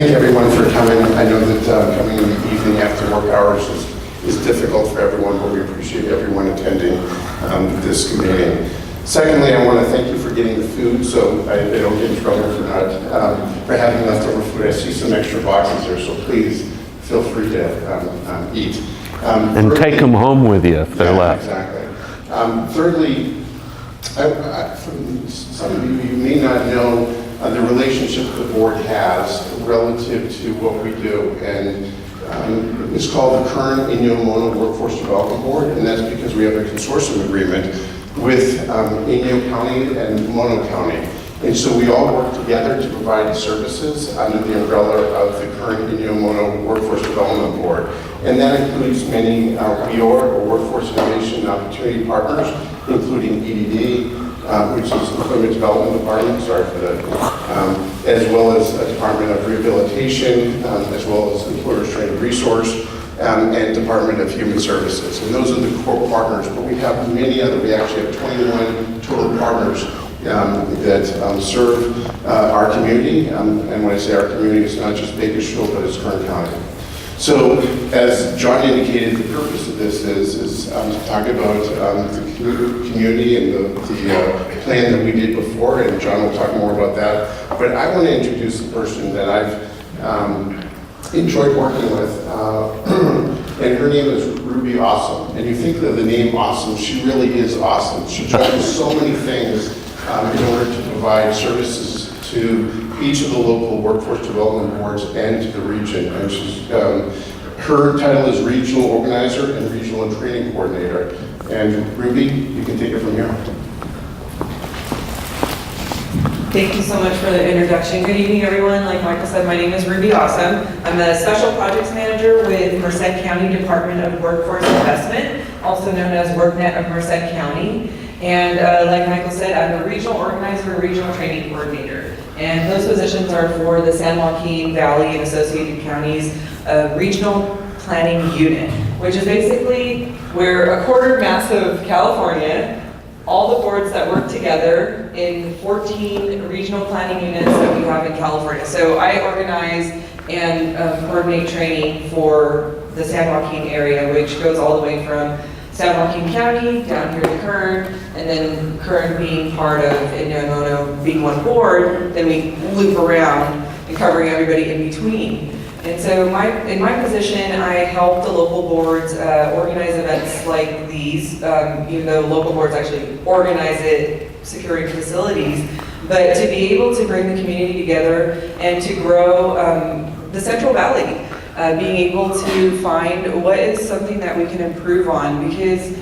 Thank everyone for coming. I know that coming in the evening after work hours is difficult for everyone, but we appreciate everyone attending this meeting. Secondly, I want to thank you for getting the food, so I don't get in trouble for having leftover food. I see some extra boxes there, so please feel free to eat. And thirdly, take them home with you if they're left. Exactly. Thirdly, some of you may not know the relationship the board has relative to what we do, and it's called the Kern Mono Workforce Development Board, and that's because we have a consortium agreement with Inyo County and Mono County, and so we all work together to provide services under the umbrella of the Kern Mono Workforce Development Board, and that includes many WEOR, or Workforce Innovation and Opportunity Partners, including EDD, which is Employment Development Department, sorry for that, as well as a Department of Rehabilitation, as well as Employers Training Resource, and Department of Human Services. And those are the core partners, but we have many other, we actually have 21 total partners that serve our community. And when I say our community, it's not just Bakersfield, but it's Kern County. So, as John indicated, the purpose of this is to talk about the community and the plan that we did before, and John will talk more about that. But I want to introduce the person that I've enjoyed working with, and her name is Ruby Awesome. And you think of the name Awesome, she really is awesome. She does so many things in order to provide services to each of the local workforce development boards and to the region. And she's, her title is Regional Organizer and Regional and Training Coordinator. And Ruby, you can take it from here. Thank you so much for the introduction. Good evening, everyone. Like Michael said, my name is Ruby Awesome. I'm a Special Projects Manager with Merced County Department of Workforce Investment, also known as WorkNet of Merced County. And like Michael said, I'm the Regional Organizer, Regional Training Coordinator. And those positions are for the San Joaquin Valley and Associated Counties Regional Planning Unit, which is basically, we're a quarter mass of California, all the boards that work together in 14 regional planning units that we have in California. So I organize and coordinate training for the San Joaquin area, which goes all the way from San Joaquin County down here to Kern, and then Kern being part of Inyo and Mono being one board, then we loop around and covering everybody in between. And so in my position, I help the local boards organize events like these, even though local boards actually organize it, securing facilities, but to be able to bring the community together and to grow the Central Valley. Being able to find what is something that we can improve on, because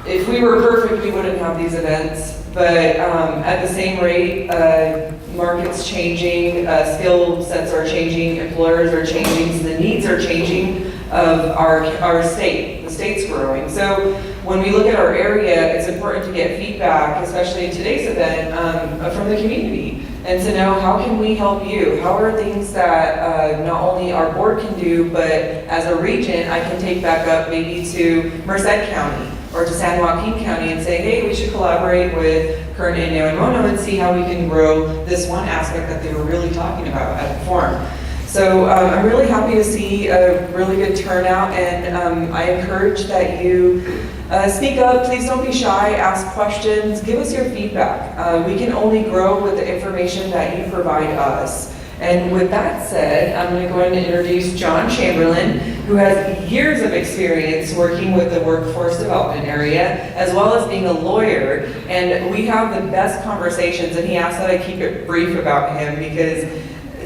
if we were perfect, we wouldn't have these events. But at the same rate, market's changing, skill sets are changing, employers are changing, so the needs are changing of our state. The state's growing. So when we look at our area, it's important to get feedback, especially in today's event, from the community. And to know, how can we help you? How are things that not only our board can do, but as a region, I can take back up maybe to Merced County or to San Joaquin County and say, hey, we should collaborate with Kern, Inyo, and Mono and see how we can grow this one aspect that they were really talking about at the forum. So I'm really happy to see a really good turnout, and I encourage that you speak up. Please don't be shy, ask questions, give us your feedback. We can only grow with the information that you provide us. And with that said, I'm going to go ahead and introduce John Chamberlin, who has years of experience working with the workforce development area, as well as being a lawyer. And we have the best conversations, and he asked that I keep it brief about him because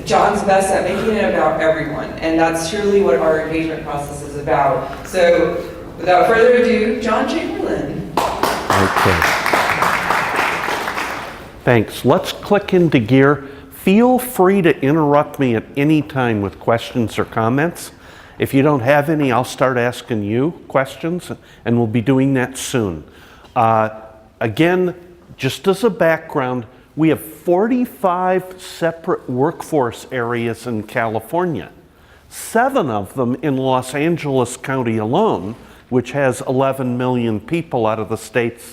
John's best at making it about everyone. And that's truly what our engagement process is about. So without further ado, John Chamberlin. Okay. Thanks. Let's click into gear. Feel free to interrupt me at any time with questions or comments. If you don't have any, I'll start asking you questions, and we'll be doing that soon. Again, just as a background, we have 45 separate workforce areas in California, 7 of them in Los Angeles County alone, which has 11 million people out of the state's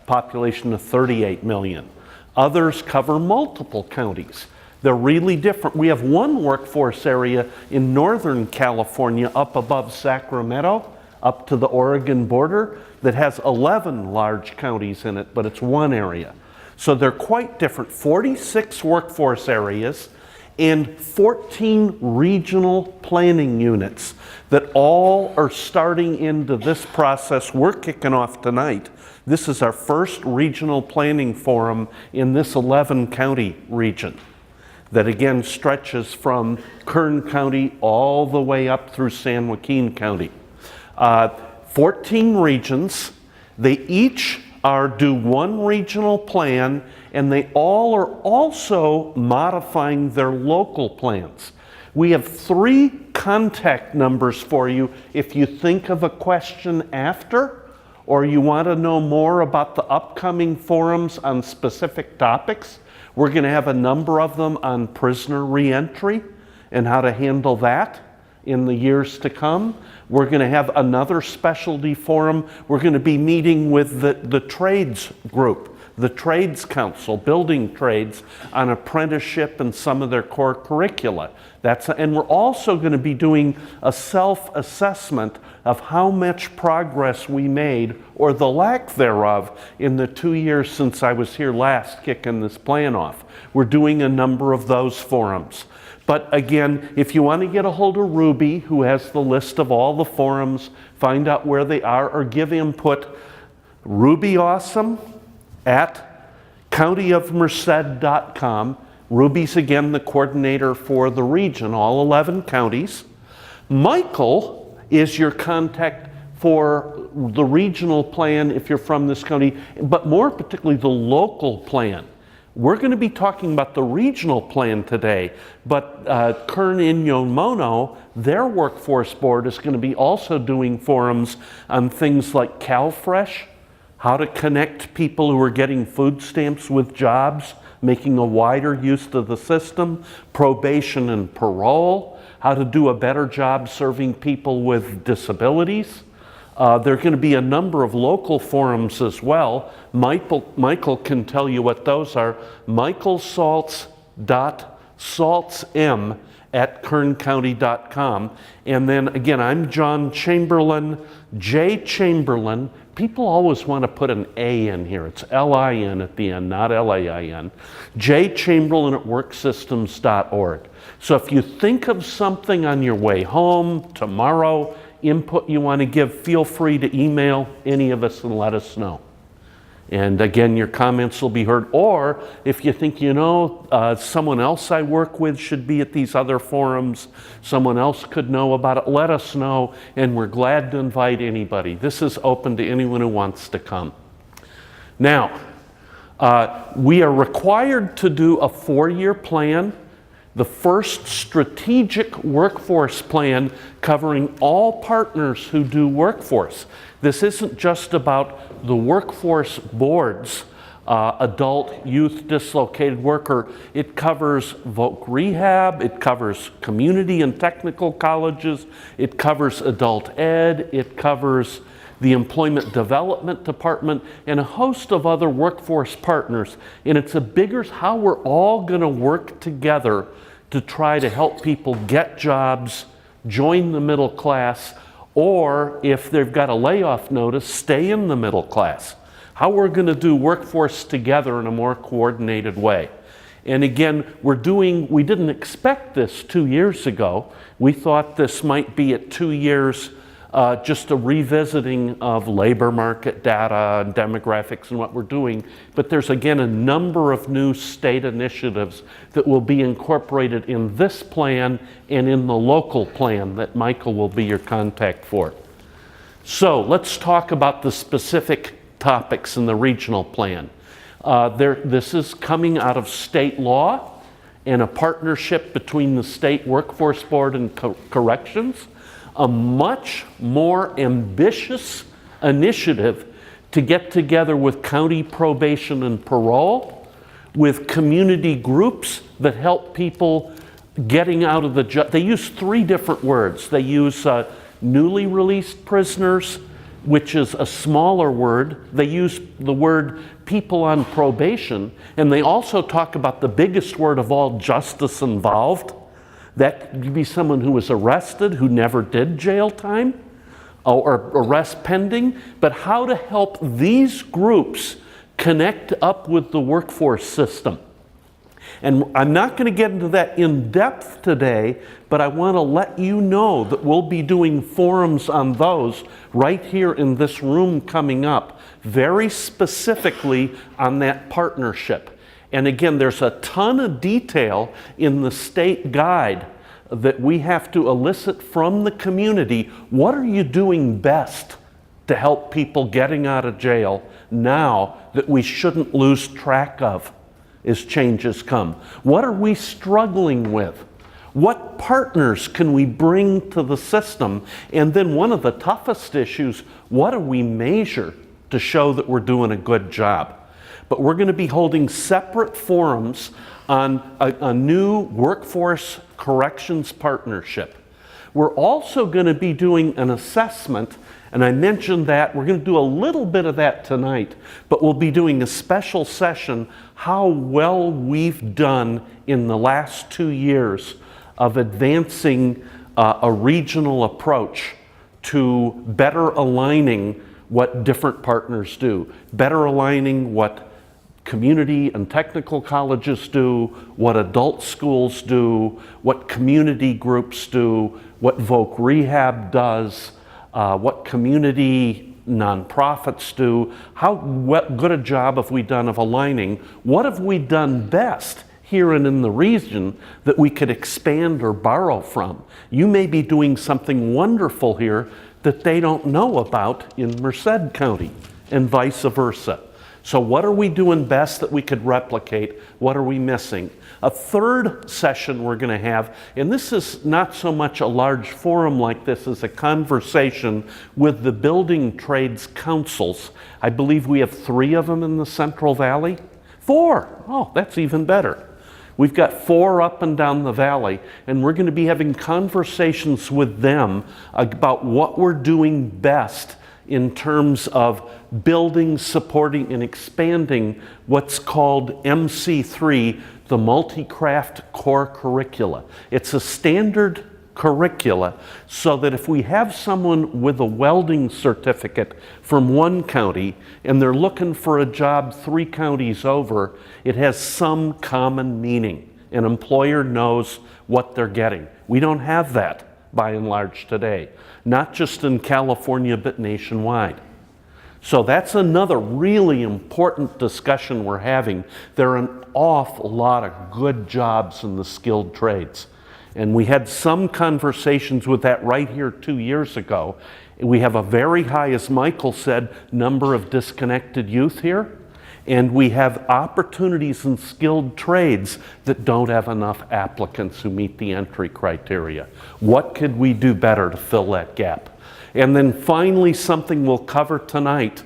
population of 38 million. Others cover multiple counties. They're really different. We have one workforce area in Northern California up above Sacramento, up to the Oregon border, that has 11 large counties in it, but it's one area. So they're quite different. 46 workforce areas and 14 regional planning units that all are starting into this process. We're kicking off tonight. This is our first regional planning forum in this 11 county region that again stretches from Kern County all the way up through San Joaquin County. 14 regions, they each do one regional plan, and they all are also modifying their local plans. We have 3 contact numbers for you if you think of a question after, or you want to know more about the upcoming forums on specific topics. We're going to have a number of them on prisoner reentry and how to handle that in the years to come. We're going to have another specialty forum. We're going to be meeting with the trades group, the trades council, building trades, on apprenticeship and some of their core curricula. And we're also going to be doing a self-assessment of how much progress we made, or the lack thereof, in the 2 years since I was here last kicking this plan off. We're doing a number of those forums. But again, if you want to get a hold of Ruby, who has the list of all the forums, find out where they are, or give input, rubyawesome at countyofmerced.com. Ruby's again the coordinator for the region, all 11 counties. Michael is your contact for the regional plan if you're from this county, but more particularly the local plan. We're going to be talking about the regional plan today, but Kern Inyo Mono, their workforce board, is going to be also doing forums on things like CalFresh, how to connect people who are getting food stamps with jobs, making a wider use of the system, probation and parole, how to do a better job serving people with disabilities. There are going to be a number of local forums as well. Michael can tell you what those are. michaelsaltz.saltsm@kerncounty.com. And then again, I'm John Chamberlin, J. Chamberlin. People always want to put an A in here. It's L-I-N at the end, not L-A-I-N. J. Chamberlin at worksystems.org. So if you think of something on your way home, tomorrow, input you want to give, feel free to email any of us and let us know. And again, your comments will be heard. Or if you think, someone else I work with should be at these other forums, someone else could know about it, let us know, and we're glad to invite anybody. This is open to anyone who wants to come. Now, we are required to do a 4-year plan. The first strategic workforce plan covering all partners who do workforce. This isn't just about the workforce boards, adult, youth, dislocated worker. It covers voc rehab, it covers community and technical colleges, it covers adult ed, it covers the Employment Development Department, and a host of other workforce partners. And it's a bigger, how we're all going to work together to try to help people get jobs, join the middle class, or if they've got a layoff notice, stay in the middle class. How we're going to do workforce together in a more coordinated way. And again, we didn't expect this 2 years ago. We thought this might be at 2 years, just a revisiting of labor market data and demographics and what we're doing. But there's again a number of new state initiatives that will be incorporated in this plan and in the local plan that Michael will be your contact for. So let's talk about the specific topics in the regional plan. This is coming out of state law and a partnership between the State Workforce Board and Corrections. A much more ambitious initiative to get together with county probation and parole, with community groups that help people getting out of the job. They use 3 different words. They use newly released prisoners, which is a smaller word. They use the word people on probation, and they also talk about the biggest word of all, justice involved. That could be someone who was arrested, who never did jail time, or arrest pending, but how to help these groups connect up with the workforce system. And I'm not going to get into that in depth today, but I want to let you know that we'll be doing forums on those right here in this room coming up, very specifically on that partnership. And again, there's a ton of detail in the state guide that we have to elicit from the community. What are you doing best to help people getting out of jail now that we shouldn't lose track of as changes come? What are we struggling with? What partners can we bring to the system? And then one of the toughest issues, what do we measure to show that we're doing a good job? But we're going to be holding separate forums on a new workforce corrections partnership. We're also going to be doing an assessment, and I mentioned that. We're going to do a little bit of that tonight, but we'll be doing a special session, how well we've done in the last 2 years of advancing a regional approach to better aligning what different partners do, better aligning what community and technical colleges do, what adult schools do, what community groups do, what Voc Rehab does, what community nonprofits do. How good a job have we done of aligning? What have we done best here and in the region that we could expand or borrow from? You may be doing something wonderful here that they don't know about in Merced County, and vice versa. So what are we doing best that we could replicate? What are we missing? A third session we're going to have, and this is not so much a large forum like this as a conversation with the building trades councils. I believe we have 3 of them in the Central Valley. 4. Oh, that's even better. We've got 4 up and down the valley, and we're going to be having conversations with them about what we're doing best in terms of building, supporting, and expanding what's called MC3, the Multi-Craft Core Curricula. It's a standard curricula so that if we have someone with a welding certificate from one county and they're looking for a job 3 counties over, it has some common meaning. An employer knows what they're getting. We don't have that by and large today, not just in California, but nationwide. So that's another really important discussion we're having. There are an awful lot of good jobs in the skilled trades. And we had some conversations with that right here 2 years ago. We have a very high, as Michael said, number of disconnected youth here. And we have opportunities in skilled trades that don't have enough applicants who meet the entry criteria. What could we do better to fill that gap? And then finally, something we'll cover tonight.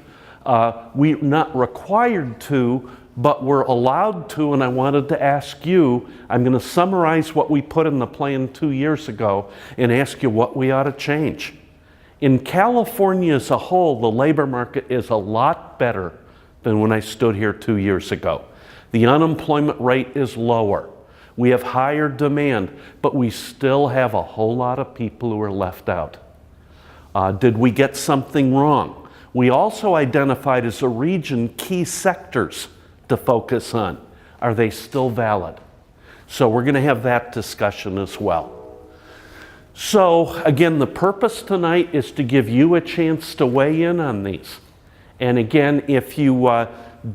We're not required to, but we're allowed to, and I wanted to ask you, I'm going to summarize what we put in the plan 2 years ago and ask you what we ought to change. In California as a whole, the labor market is a lot better than when I stood here 2 years ago. The unemployment rate is lower. We have higher demand, but we still have a whole lot of people who are left out. Did we get something wrong? We also identified as a region key sectors to focus on. Are they still valid? So we're going to have that discussion as well. So again, the purpose tonight is to give you a chance to weigh in on these. And again, if you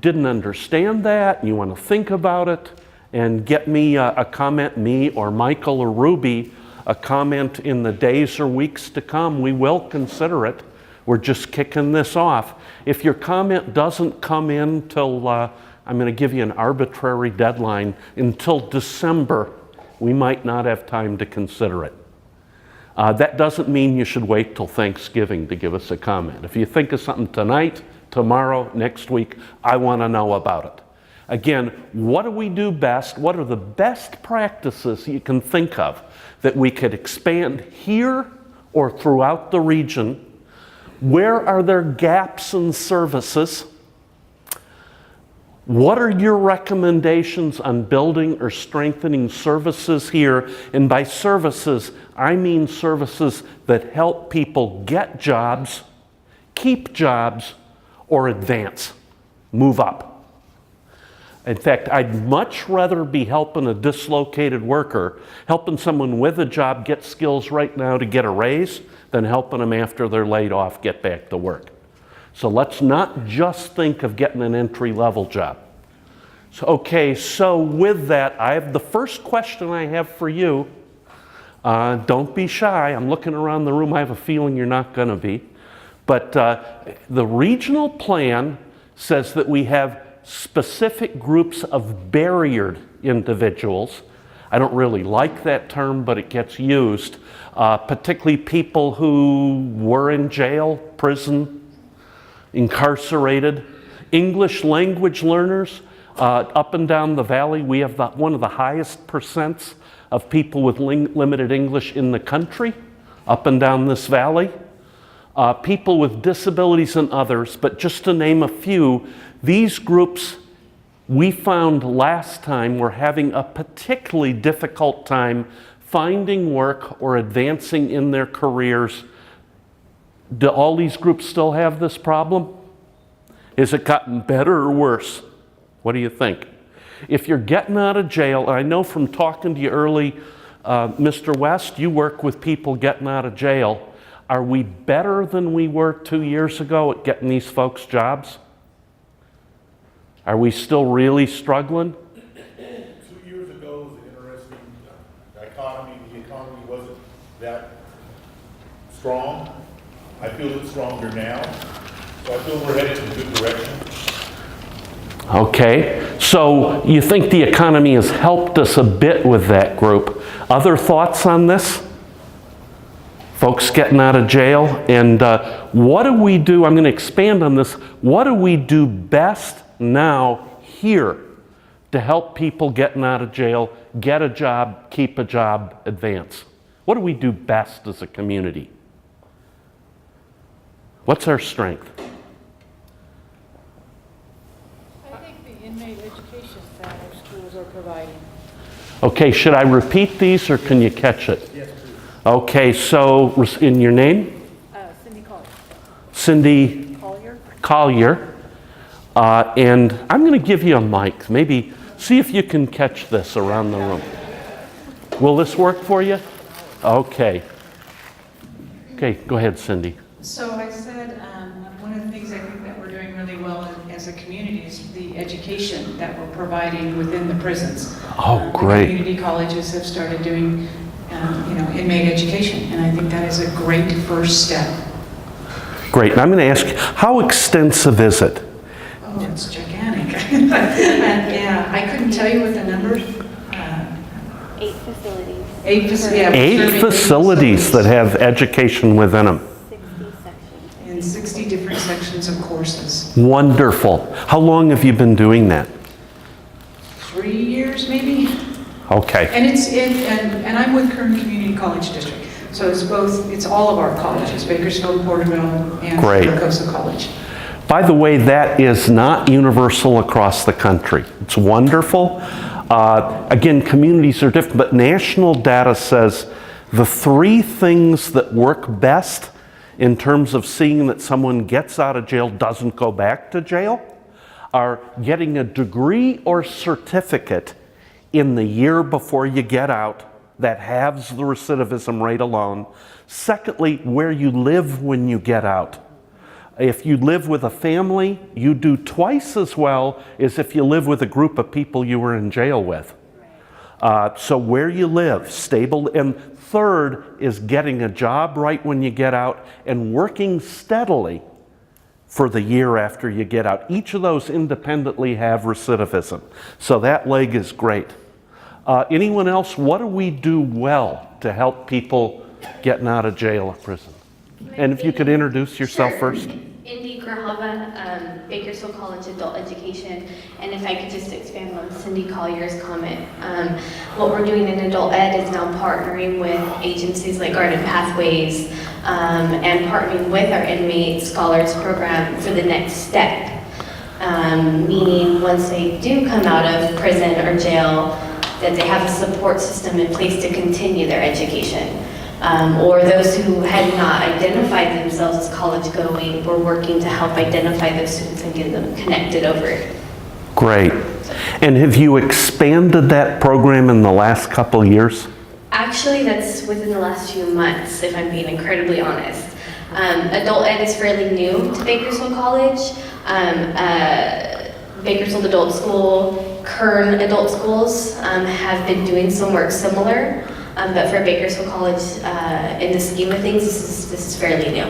didn't understand that and you want to think about it and get me a comment, me or Michael or Ruby, a comment in the days or weeks to come, we will consider it. We're just kicking this off. If your comment doesn't come in till, I'm going to give you an arbitrary deadline, until December, we might not have time to consider it. That doesn't mean you should wait till Thanksgiving to give us a comment. If you think of something tonight, tomorrow, next week, I want to know about it. Again, what do we do best? What are the best practices you can think of that we could expand here or throughout the region? Where are there gaps in services? What are your recommendations on building or strengthening services here? And by services, I mean services that help people get jobs, keep jobs, or advance, move up. In fact, I'd much rather be helping a dislocated worker, helping someone with a job get skills right now to get a raise, than helping them after they're laid off get back to work. So let's not just think of getting an entry-level job. So with that, I have the first question I have for you. Don't be shy. I'm looking around the room. I have a feeling you're not going to be. But the regional plan says that we have specific groups of barriered individuals. I don't really like that term, but it gets used. Particularly people who were in jail, prison, incarcerated, English language learners. Up and down the valley, we have one of the highest percents of people with limited English in the country, up and down this valley. People with disabilities and others, but just to name a few, these groups we found last time were having a particularly difficult time finding work or advancing in their careers. Do all these groups still have this problem? Has it gotten better or worse? What do you think? If you're getting out of jail, and I know from talking to you early, Mr. West, you work with people getting out of jail. Are we better than we were 2 years ago at getting these folks jobs? Are we still really struggling? 2 years ago was interesting. The economy wasn't that strong. I feel it's stronger now. So I feel we're headed in a good direction. Okay, so you think the economy has helped us a bit with that group. Other thoughts on this? Folks getting out of jail, and what do we do? I'm going to expand on this. What do we do best now here to help people getting out of jail get a job, keep a job, advance? What do we do best as a community? What's our strength? I think the inmate education that our schools are providing. Okay, should I repeat these or can you catch it? Yes, please. Okay, so in your name? Cindy Collier. Cindy Collier? Collier. And I'm going to give you a mic. Maybe see if you can catch this around the room. Will this work for you? Okay. Okay, go ahead, Cindy. So I said, one of the things I think that we're doing really well as a community is the education that we're providing within the prisons. Oh, great. The community colleges have started doing, inmate education, and I think that is a great first step. Great. And I'm going to ask you, how extensive is it? Oh, it's gigantic. Yeah, I couldn't tell you what the numbers. 8 facilities. 8 facilities that have education within them. 60 sections. In 60 different sections of courses. Wonderful. How long have you been doing that? 3 years, maybe? Okay. And I'm with Kern Community College District. So it's all of our colleges, Bakersfield, Porterville, and Great. Arcosa College. By the way, that is not universal across the country. It's wonderful. Again, communities are different, but national data says the 3 things that work best in terms of seeing that someone gets out of jail, doesn't go back to jail, are getting a degree or certificate in the year before you get out. That halves the recidivism rate alone. Secondly, where you live when you get out. If you live with a family, you do twice as well as if you live with a group of people you were in jail with. So where you live, stable. And third is getting a job right when you get out and working steadily for the year after you get out. Each of those independently have recidivism. So that leg is great. Anyone else, what do we do well to help people getting out of jail or prison? And if you could introduce yourself first. Indy Grahava, Bakersfield College Adult Education, and if I could just expand on Cindy Collier's comment, what we're doing in adult ed is now partnering with agencies like Garden Pathways and partnering with our inmate scholars program for the next step, meaning once they do come out of prison or jail, that they have a support system in place to continue their education. Or those who had not identified themselves as college going, we're working to help identify those students and get them connected over. Great. And have you expanded that program in the last couple years? Actually, that's within the last few months, if I'm being incredibly honest. Adult ed is fairly new to Bakersfield College. Bakersfield Adult School, Kern Adult Schools have been doing some work similar. But for Bakersfield College, in the scheme of things, this is fairly new.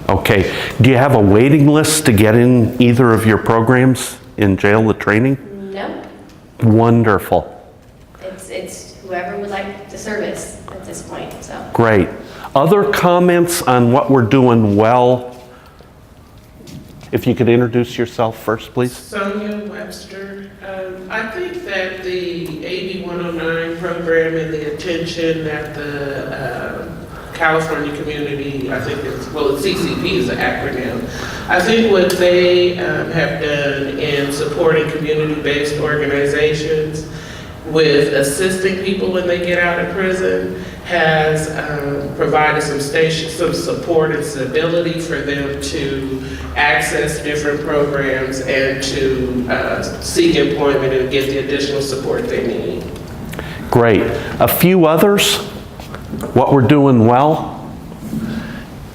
Okay. Do you have a waiting list to get in either of your programs in jail, the training? No. Wonderful. It's whoever would like the service at this point. So. Great. Other comments on what we're doing well? If you could introduce yourself first, please. Sonia Webster. I think that the AB 109 program and the attention that the California community, I think it's CCP is an acronym. I think what they have done in supporting community-based organizations with assisting people when they get out of prison has provided some support and stability for them to access different programs and to seek employment and get the additional support they need. Great. A few others, what we're doing well.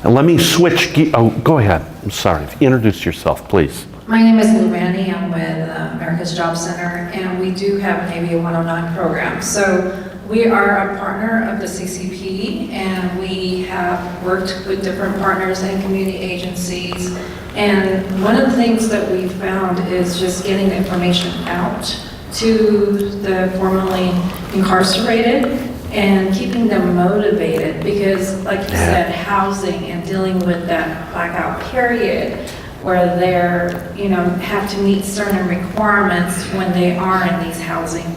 And let me switch go ahead. I'm sorry. Introduce yourself, please. My name is Lou Manny. I'm with America's Job Center, and we do have an AB 109 program. So we are a partner of the CCP, and we have worked with different partners and community agencies. And one of the things that we found is just getting the information out to the formerly incarcerated and keeping them motivated, because like you said, housing and dealing with that blackout period where they're, have to meet certain requirements when they are in these housing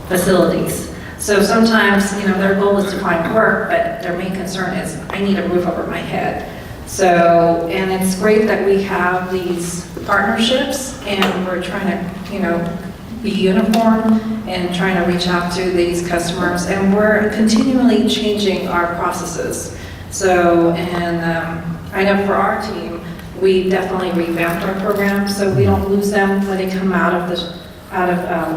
facilities. So sometimes, their goal is to find work, but their main concern is, I need a roof over my head. So, and it's great that we have these partnerships, and we're trying to, be uniform and trying to reach out to these customers, and we're continually changing our processes. So, and I know for our team, we definitely revamped our program so we don't lose them when they come out of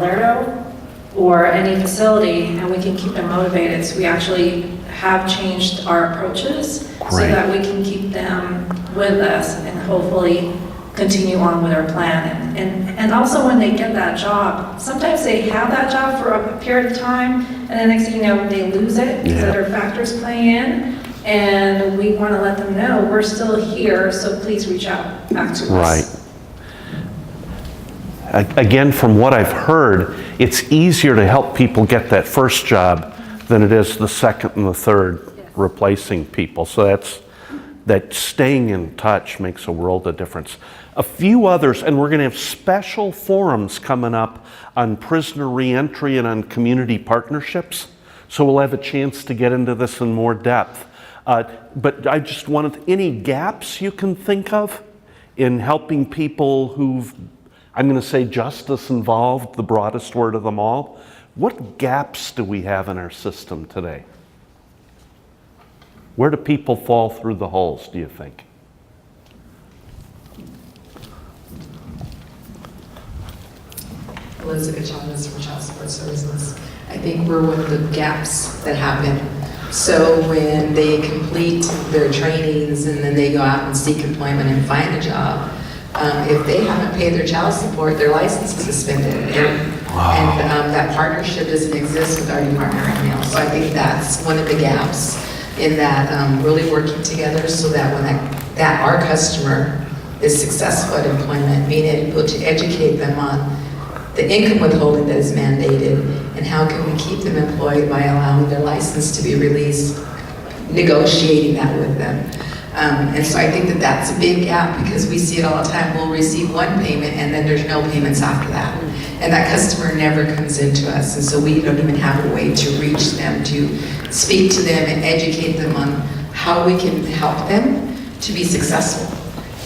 Lerdo or any facility, and we can keep them motivated. So we actually have changed our approaches so that we can keep them with us and hopefully continue on with our plan. And also when they get that job, sometimes they have that job for a period of time, and then next thing you know, they lose it because other factors play in. And we want to let them know we're still here, so please reach out back to us. Right. Again, from what I've heard, it's easier to help people get that first job than it is the second and the third replacing people. So that staying in touch makes a world of difference. A few others, and we're going to have special forums coming up on prisoner reentry and on community partnerships. So we'll have a chance to get into this in more depth. But I just wanted, any gaps you can think of in helping people who've, I'm going to say justice involved, the broadest word of them all. What gaps do we have in our system today? Where do people fall through the holes, do you think? Elizabeth Chavez from Child Support Services. I think we're one of the gaps that happen. So when they complete their trainings and then they go out and seek employment and find a job, if they haven't paid their child support, their license is suspended. And that partnership doesn't exist with our department right now. So I think that's one of the gaps in that really working together so that when our customer is successful at employment, being able to educate them on the income withholding that is mandated and how can we keep them employed by allowing their license to be released, negotiating that with them. And so I think that that's a big gap because we see it all the time. We'll receive one payment and then there's no payments after that. And that customer never comes into us. And so we don't even have a way to reach them, to speak to them and educate them on how we can help them to be successful.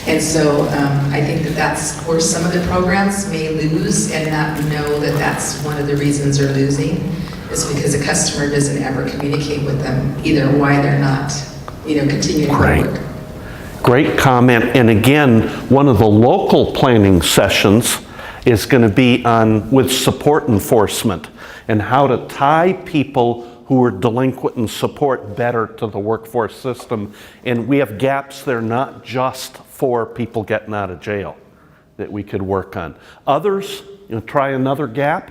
And so I think that that's where some of the programs may lose and not know that that's one of the reasons they're losing, is because the customer doesn't ever communicate with them either why they're not, continuing to work. Great comment. And again, one of the local planning sessions is going to be on with support enforcement and how to tie people who are delinquent in support better to the workforce system. And we have gaps there, not just for people getting out of jail, that we could work on. Others, try another gap.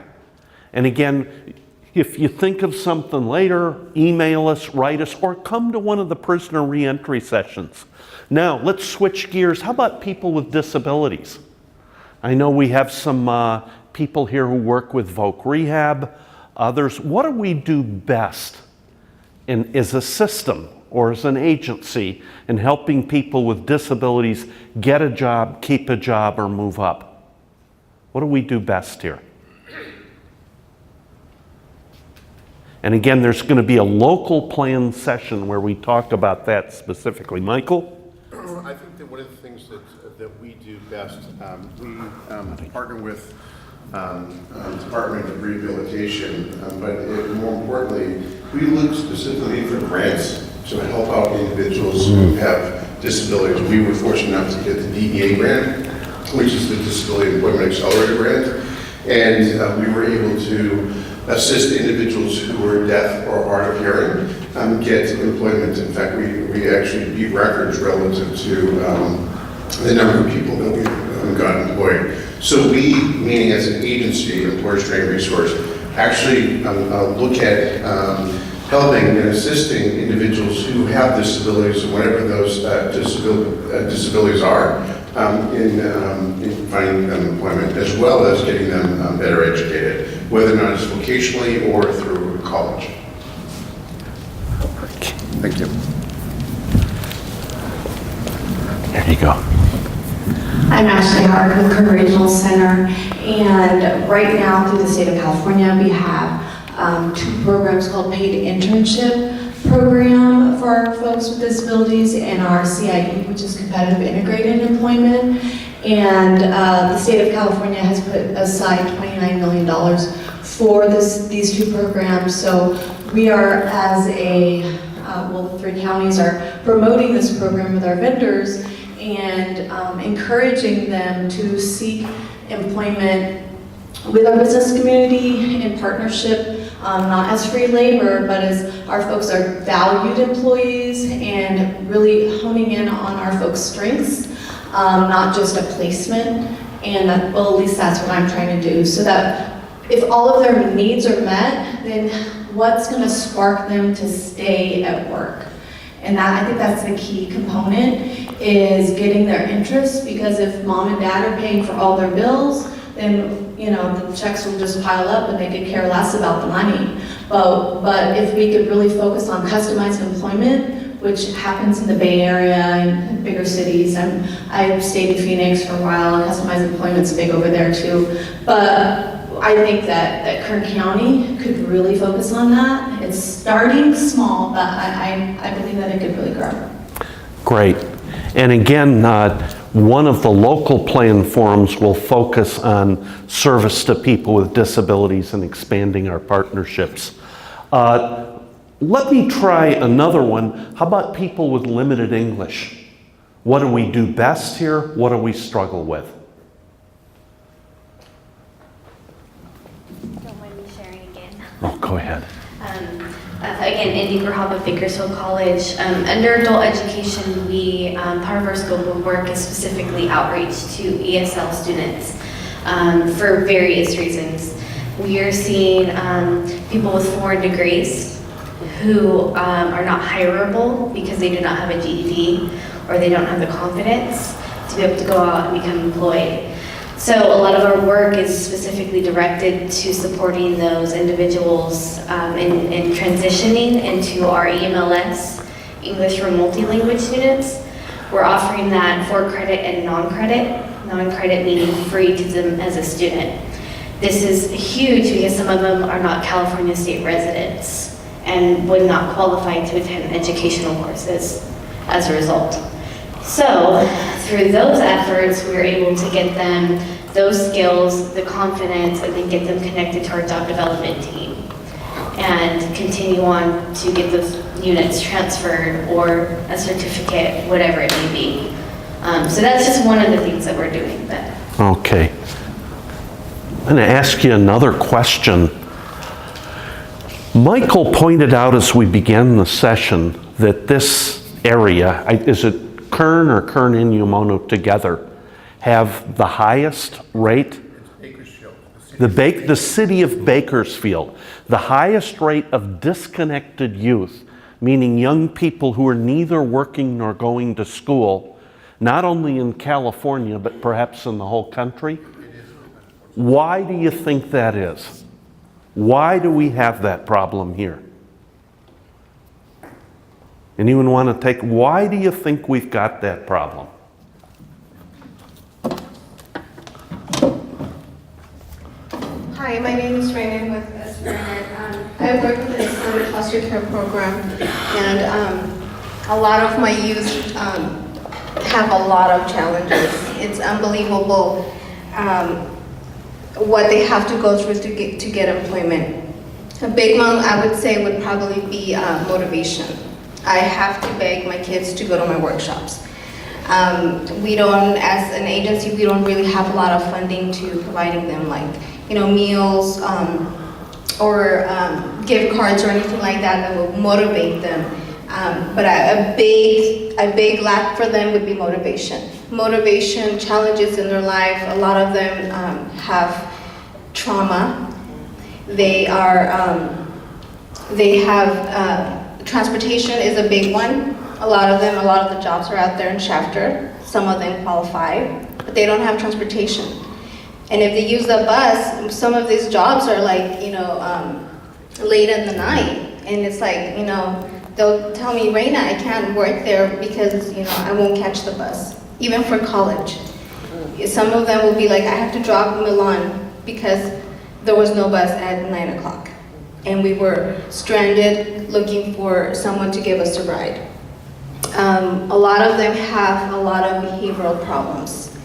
And again, if you think of something later, email us, write us, or come to one of the prisoner reentry sessions. Now, let's switch gears. How about people with disabilities? I know we have some people here who work with Voc Rehab, others. What do we do best as a system or as an agency in helping people with disabilities get a job, keep a job, or move up? What do we do best here? And again, there's going to be a local plan session where we talk about that specifically. Michael? I think that one of the things that we do best, we partner with the Department of Rehabilitation, but more importantly, we look specifically for grants to help out individuals who have disabilities. We were fortunate enough to get the DEA grant, which is the Disability Employment Accelerator grant, and we were able to assist individuals who are deaf or hard of hearing get employment. In fact, we actually beat records relative to the number of people that we've got employed. So we, meaning as an agency, Employers Training Resource, actually look at helping and assisting individuals who have disabilities, whatever those disabilities are, in finding them employment, as well as getting them better educated, whether or not it's vocationally or through college. Thank you. There you go. I'm Ashley Hart with Kern Regional Center, and right now through the state of California we have 2 programs called Paid Internship Program for our folks with disabilities and our CIE, which is Competitive Integrated Employment. And the state of California has put aside $29 million for these 2 programs. So we are, as the 3 counties are promoting this program with our vendors and encouraging them to seek employment with our business community in partnership, not as free labor, but as our folks are valued employees, and really honing in on our folks' strengths, not just a placement. And well, at least that's what I'm trying to do, so that if all of their needs are met, then what's going to spark them to stay at work? And I think that's the key component, is getting their interest, because if mom and dad are paying for all their bills, then the checks will just pile up and they could care less about the money. But if we could really focus on customized employment, which happens in the Bay Area and bigger cities. I stayed in Phoenix for a while, and customized employment's big over there too. But I think that Kern County could really focus on that. It's starting small, but I believe that it could really grow. Great. And again, one of the local plan forums will focus on service to people with disabilities and expanding our partnerships. Let me try another one. How about people with limited English? What do we do best here? What do we struggle with? Don't mind me sharing again. Oh, go ahead. Again, Andy Graham at Bakersfield College. Under adult education, we part of our scope of work is specifically outreach to ESL students for various reasons. We are seeing people with foreign degrees who are not hireable because they do not have a GED or they don't have the confidence to be able to go out and become employed. So a lot of our work is specifically directed to supporting those individuals in transitioning into our EMLS English for multilingual students. We're offering that for credit and non-credit. Non-credit meaning free to them as a student. This is huge because some of them are not California state residents and would not qualify to attend educational courses as a result. So through those efforts, we were able to get them those skills, the confidence, and then get them connected to our job development team and continue on to get those units transferred or a certificate, whatever it may be. So that's just one of the things that we're doing. Okay. I'm going to ask you another question. Michael pointed out as we began the session that this area, is it Kern or Kern and Umono together, have the highest rate? The city of Bakersfield, the highest rate of disconnected youth, meaning young people who are neither working nor going to school, not only in California, but perhaps in the whole country. Why do you think that is? Why do we have that problem here? Anyone want to take, why do you think we've got that problem? Hi, my name is Raina with Esperanza. I work with the Islamic foster care program, and a lot of my youth have a lot of challenges. It's unbelievable what they have to go through to get employment. A big one, I would say, would probably be motivation. I have to beg my kids to go to my workshops. We don't, as an agency, we don't really have a lot of funding to providing them, like, meals or gift cards or anything like that will motivate them. But a big lack for them would be motivation. Motivation, challenges in their life. A lot of them have trauma. They have transportation is a big one. A lot of the jobs are out there in Shafter. Some of them qualify, but they don't have transportation. And if they use the bus, some of these jobs are like, late in the night. And it's like, they'll tell me, Raina, I can't work there because, I won't catch the bus, even for college. Some of them will be like, I have to drop Milan because there was no bus at 9 o'clock. And we were stranded looking for someone to give us a ride. A lot of them have a lot of behavioral problems.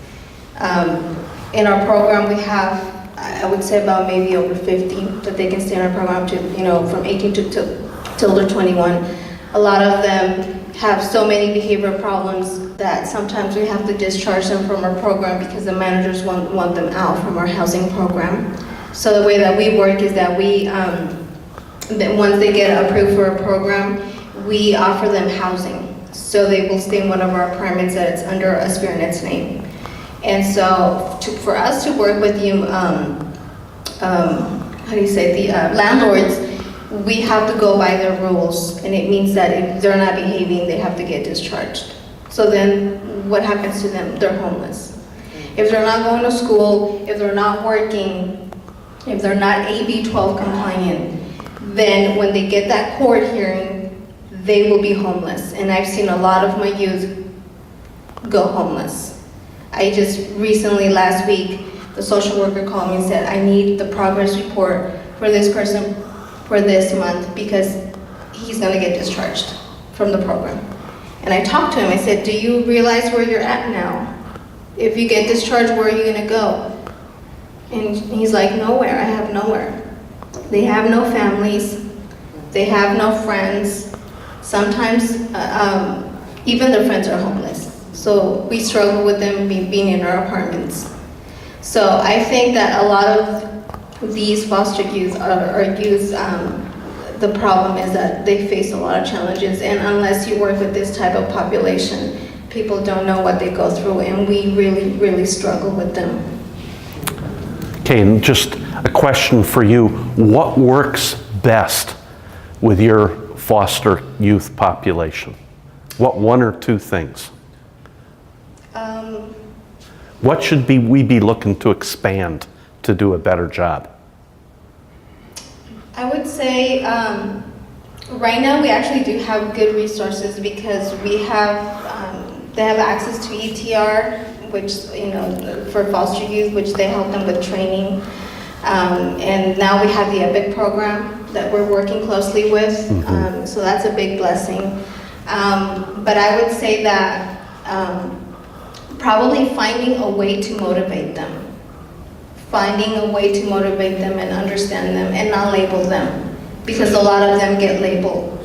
In our program, we have, I would say, about maybe over 50 that they can stay in our program to, from 18 till they're 21. A lot of them have so many behavioral problems that sometimes we have to discharge them from our program because the managers want them out from our housing program. So the way that we work is that we, that once they get approved for a program, we offer them housing. So they will stay in one of our apartments that it's under a Spirit's name. And so for us to work with the, landlords, we have to go by their rules. And it means that if they're not behaving, they have to get discharged. So then what happens to them? They're homeless. If they're not going to school, if they're not working, if they're not AB 12 compliant, then when they get that court hearing, they will be homeless. And I've seen a lot of my youth go homeless. I just recently, last week, the social worker called me and said, I need the progress report for this person for this month because he's gonna get discharged from the program. And I talked to him, I said, do you realize where you're at now? If you get discharged, where are you gonna go? And he's like, nowhere, I have nowhere. They have no families, they have no friends. Sometimes even their friends are homeless. So we struggle with them being in our apartments. So I think that a lot of these foster youth are youth, the problem is that they face a lot of challenges, and unless you work with this type of population, people don't know what they go through, and we really, really struggle with them. Okay, and just a question for you. What works best with your foster youth population? What one or two things? What should we be looking to expand to do a better job? I would say Right now, we actually do have good resources because we have, they have access to ETR, which, for foster youth, which they help them with training. And now we have the EPIC program that we're working closely with, so that's a big blessing. But I would say that probably finding a way to motivate them. Finding a way to motivate them and understand them and not label them. Because a lot of them get labeled.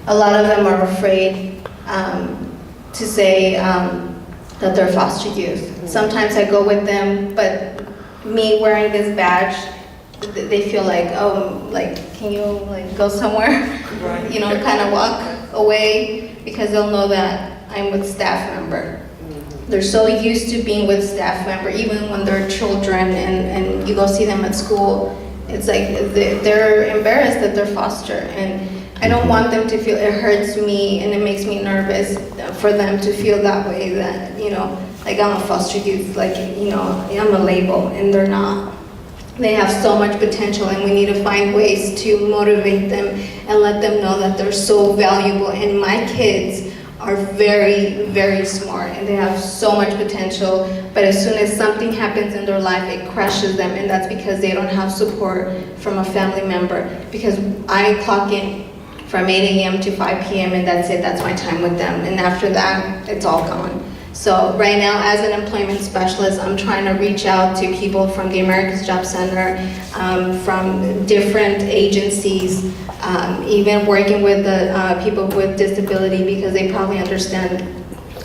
A lot of them are afraid to say that they're foster youth. Sometimes I go with them, but me wearing this badge, they feel like, oh, like, can you like go somewhere? Right. Kind of walk away because they'll know that I'm with staff member. They're so used to being with staff member, even when they're children and you go see them at school. It's like they're embarrassed that they're foster, and I don't want them to feel, it hurts me and it makes me nervous for them to feel that way, that, like I'm a foster youth, like, I'm a label, and they're not. They have so much potential, and we need to find ways to motivate them and let them know that they're so valuable. And my kids are very, very smart, and they have so much potential, but as soon as something happens in their life, it crushes them, and that's because they don't have support from a family member. Because I clock in from 8 a.m. to 5 p.m. and that's it, that's my time with them, and after that, it's all gone. So right now, as an employment specialist, I'm trying to reach out to people from the America's Job Center, from different agencies, even working with the people with disability, because they probably understand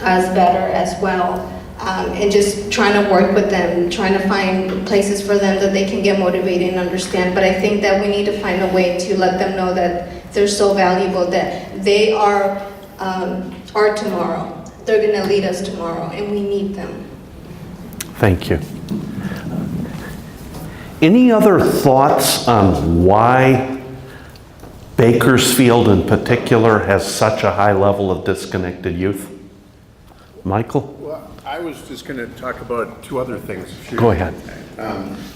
us better as well, and just trying to work with them, trying to find places for them that they can get motivated and understand. But I think that we need to find a way to let them know that they're so valuable, that they are our tomorrow. They're going to lead us tomorrow, and we need them. Thank you. Any other thoughts on why Bakersfield in particular has such a high level of disconnected youth? Michael? Well, I was just going to talk about two other things. Go ahead.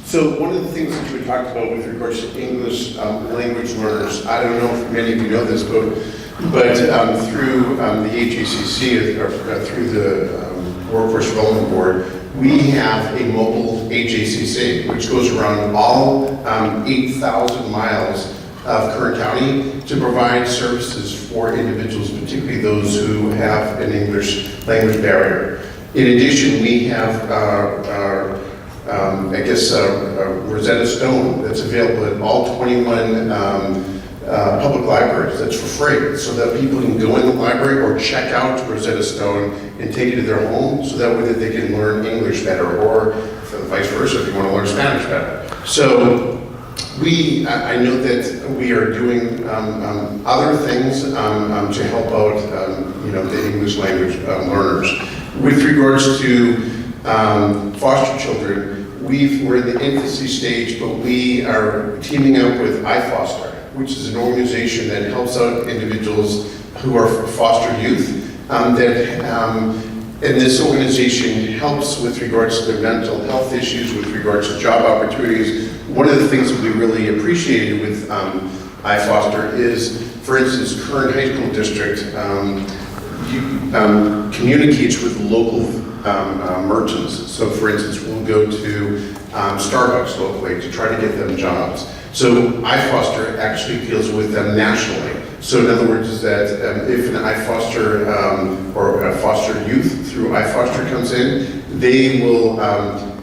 So one of the things that we talked about with regards to English language learners, I don't know if many of you know this, but through the HACC, or through the Workforce Development Board, we have a mobile HACC, which goes around all 8,000 miles of Kern County to provide services for individuals, particularly those who have an English language barrier. In addition, we have Rosetta Stone that's available at all 21 public libraries. That's for free, so that people can go in the library or check out Rosetta Stone and take it to their home, so that way that they can learn English better, or vice versa if you want to learn Spanish better. So I know that we are doing other things to help out the English language learners. With regards to foster children, we're in the infancy stage, but we are teaming up with iFoster, which is an organization that helps out individuals who are foster youth. And this organization helps with regards to their mental health issues, with regards to job opportunities. One of the things that we really appreciated with iFoster is, for instance, Kern High School District communicates with local merchants. So for instance, we'll go to Starbucks locally to try to get them jobs. So iFoster actually deals with them nationally. So in other words, is that if an iFoster or a foster youth through iFoster comes in, they will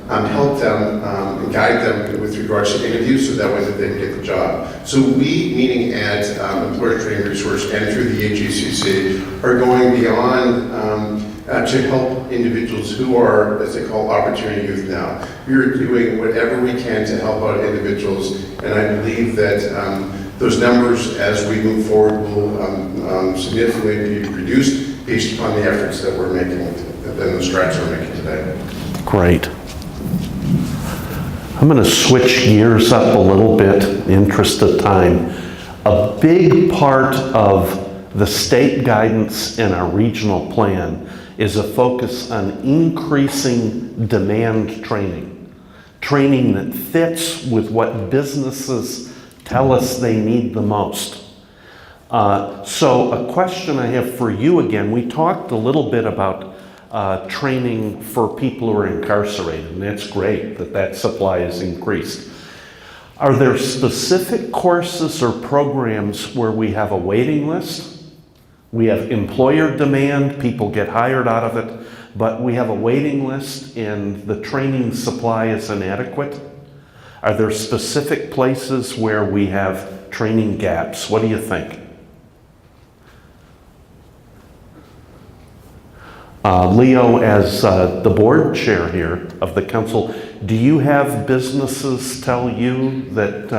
help them and guide them with regards to interviews, so that way that they can get the job. So we, meaning at Employer Training Resource and through the HACC, are going beyond to help individuals who are, as they call, opportunity youth now. We're doing whatever we can to help out individuals, and I believe that those numbers, as we move forward, will significantly be reduced based upon the efforts that we're making and the strides we're making today. Great. I'm going to switch gears up a little bit in the interest of time. A big part of the state guidance and our regional plan is a focus on increasing demand training. Training that fits with what businesses tell us they need the most. So a question I have for you again, we talked a little bit about training for people who are incarcerated, and that's great that that supply is increased. Are there specific courses or programs where we have a waiting list? We have employer demand, people get hired out of it, but we have a waiting list and the training supply is inadequate? Are there specific places where we have training gaps? What do you think? Leo, as the board chair here of the council, do you have businesses tell you that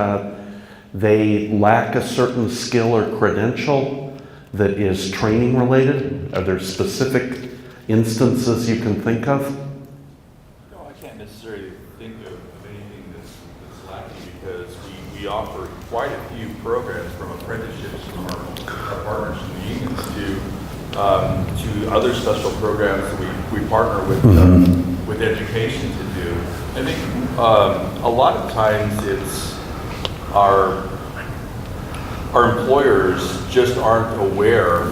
they lack a certain skill or credential that is training related? Are there specific instances you can think of? No, I can't necessarily think of anything that's lacking, because we offer quite a few programs, from apprenticeships from our partners in the unions to other special programs that we partner with education to do. I think a lot of times it's our employers just aren't aware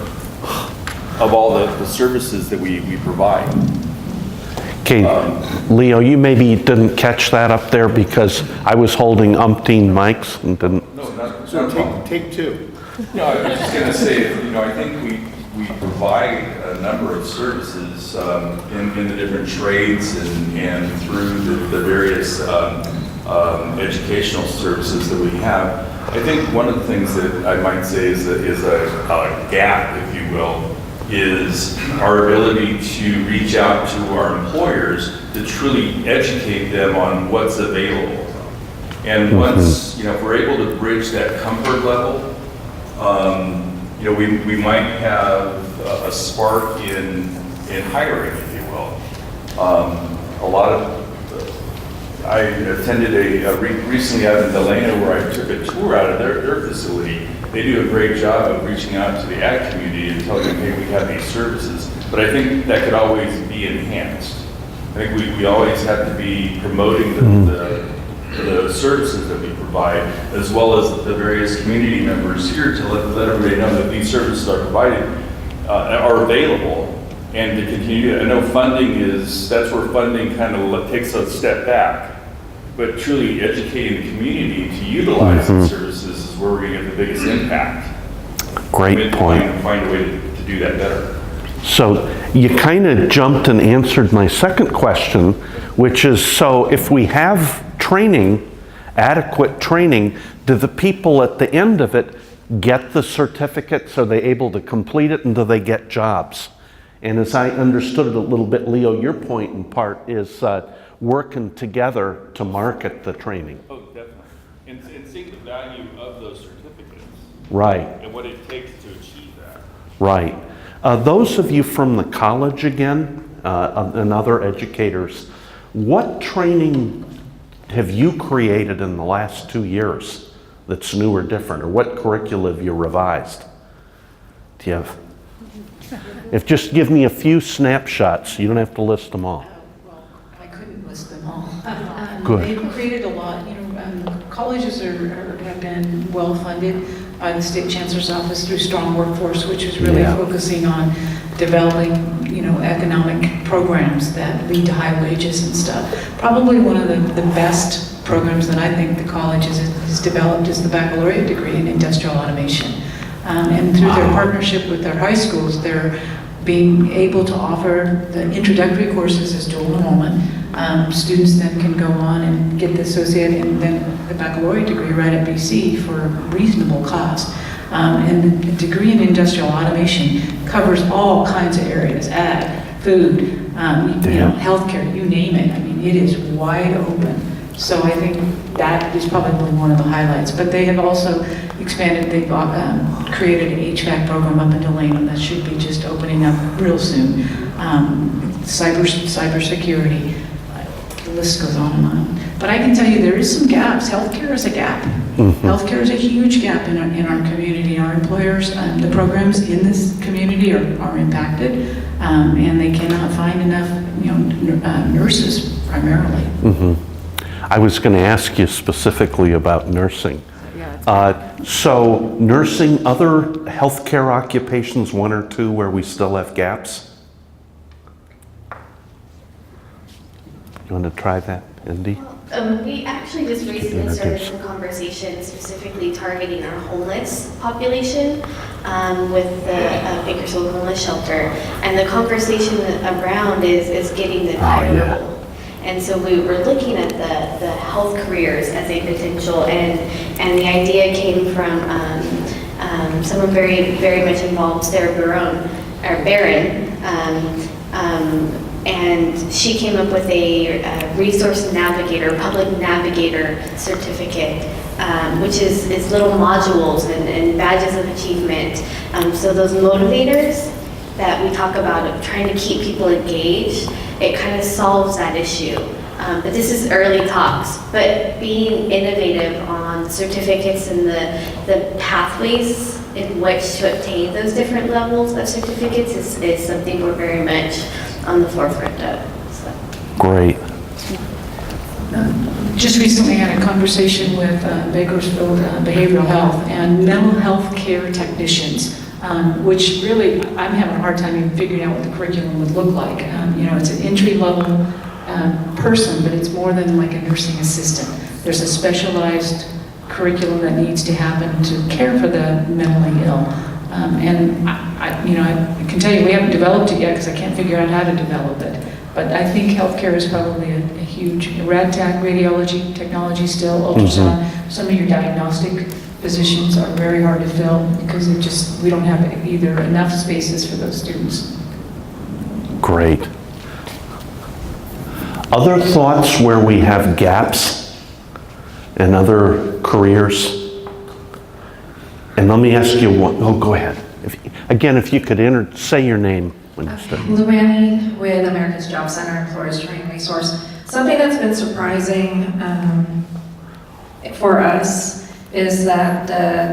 of all the services that we provide. Okay, Leo, you maybe didn't catch that up there because I was holding umpteen mics and didn't. No, not So take two. No, I was just going to say, I think we provide a number of services in the different trades and through the various educational services that we have. I think one of the things that I might say is a gap, if you will, is our ability to reach out to our employers to truly educate them on what's available. And once, if we're able to bridge that comfort level, we might have a spark in hiring, if you will. I attended recently out in Delano where I took a tour out of their facility. They do a great job of reaching out to the ag community and telling them, hey, we have these services. But I think that could always be enhanced. I think we always have to be promoting the services that we provide, as well as the various community members here, to let everybody know that these services are provided, are available, and to continue. I know that's where funding kind of takes a step back, but truly educating the community to utilize the services is where we're going to get the biggest impact. Great point. Find a way to do that better. So you kind of jumped and answered my second question, which is, so if we have training, adequate training, do the people at the end of it get the certificates? Are they able to complete it, and do they get jobs? And as I understood it a little bit, Leo, your point in part is working together to market the training. Oh, definitely. And seeing the value of those certificates. Right. And what it takes to achieve that. Right. Those of you from the college again, and other educators, what training have you created in the last 2 years that's new or different, or what curricula have you revised? Do you have? If just give me a few snapshots, you don't have to list them all. Well, I couldn't list them all. Good. They've created a lot. Colleges have been well funded by the State Chancellor's Office through Strong Workforce, which is really focusing on developing, economic programs that lead to high wages and stuff. Probably one of the best programs that I think the college has developed is the baccalaureate degree in industrial automation. And through their partnership with their high schools, they're being able to offer the introductory courses as dual enrollment. Students then can go on and get the associate and then the baccalaureate degree right at BC for a reasonable cost. And the degree in industrial automation covers all kinds of areas: ag, food, healthcare, you name it. I mean, it is wide open. So I think that is probably one of the highlights. But they have also expanded. They've created an HVAC program up in Delano that should be just opening up real soon. Cybersecurity. The list goes on and on. But I can tell you there is some gaps. Healthcare is a gap. Healthcare is a huge gap in our community. Our employers, the programs in this community are impacted, and they cannot find enough, nurses primarily. I was going to ask you specifically about nursing. So nursing, other healthcare occupations, one or two where we still have gaps? You want to try that, Indy? We actually just recently started some conversations specifically targeting our homeless population with the Bakersfield Homeless Shelter. And the conversation around is getting them hireable. And so we were looking at the health careers as a potential, and the idea came from someone very, very much involved, Sarah Barron, and she came up with a resource navigator, public navigator certificate, which is little modules and badges of achievement. So those motivators that we talk about of trying to keep people engaged, it kind of solves that issue. But this is early talks, but being innovative on certificates and the pathways in which to obtain those different levels of certificates is something we're very much on the forefront of. So. Great. Just recently had a conversation with Bakersfield Behavioral Health and mental health care technicians, which really, I'm having a hard time even figuring out what the curriculum would look like. It's an entry-level person, but it's more than like a nursing assistant. There's a specialized curriculum that needs to happen to care for the mentally ill. And I can tell you we haven't developed it yet because I can't figure out how to develop it. But I think healthcare is probably a huge, rad-tech, radiology, technology still, ultrasound. Some of your diagnostic positions are very hard to fill because we don't have either enough spaces for those students. Great. Other thoughts where we have gaps in other careers? And let me ask you one. Oh, go ahead. If you could say your name when you start. Luanny with America's Job Center, Employers Training Resource. Something that's been surprising for us is that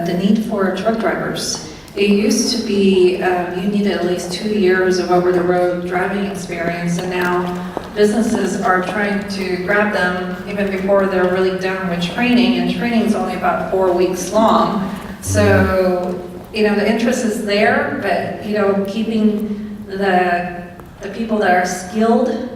the need for truck drivers. It used to be you needed at least 2 years of over-the-road driving experience, and now businesses are trying to grab them even before they're really done with training, and training is only about 4 weeks long. So, the interest is there, but, keeping the people that are skilled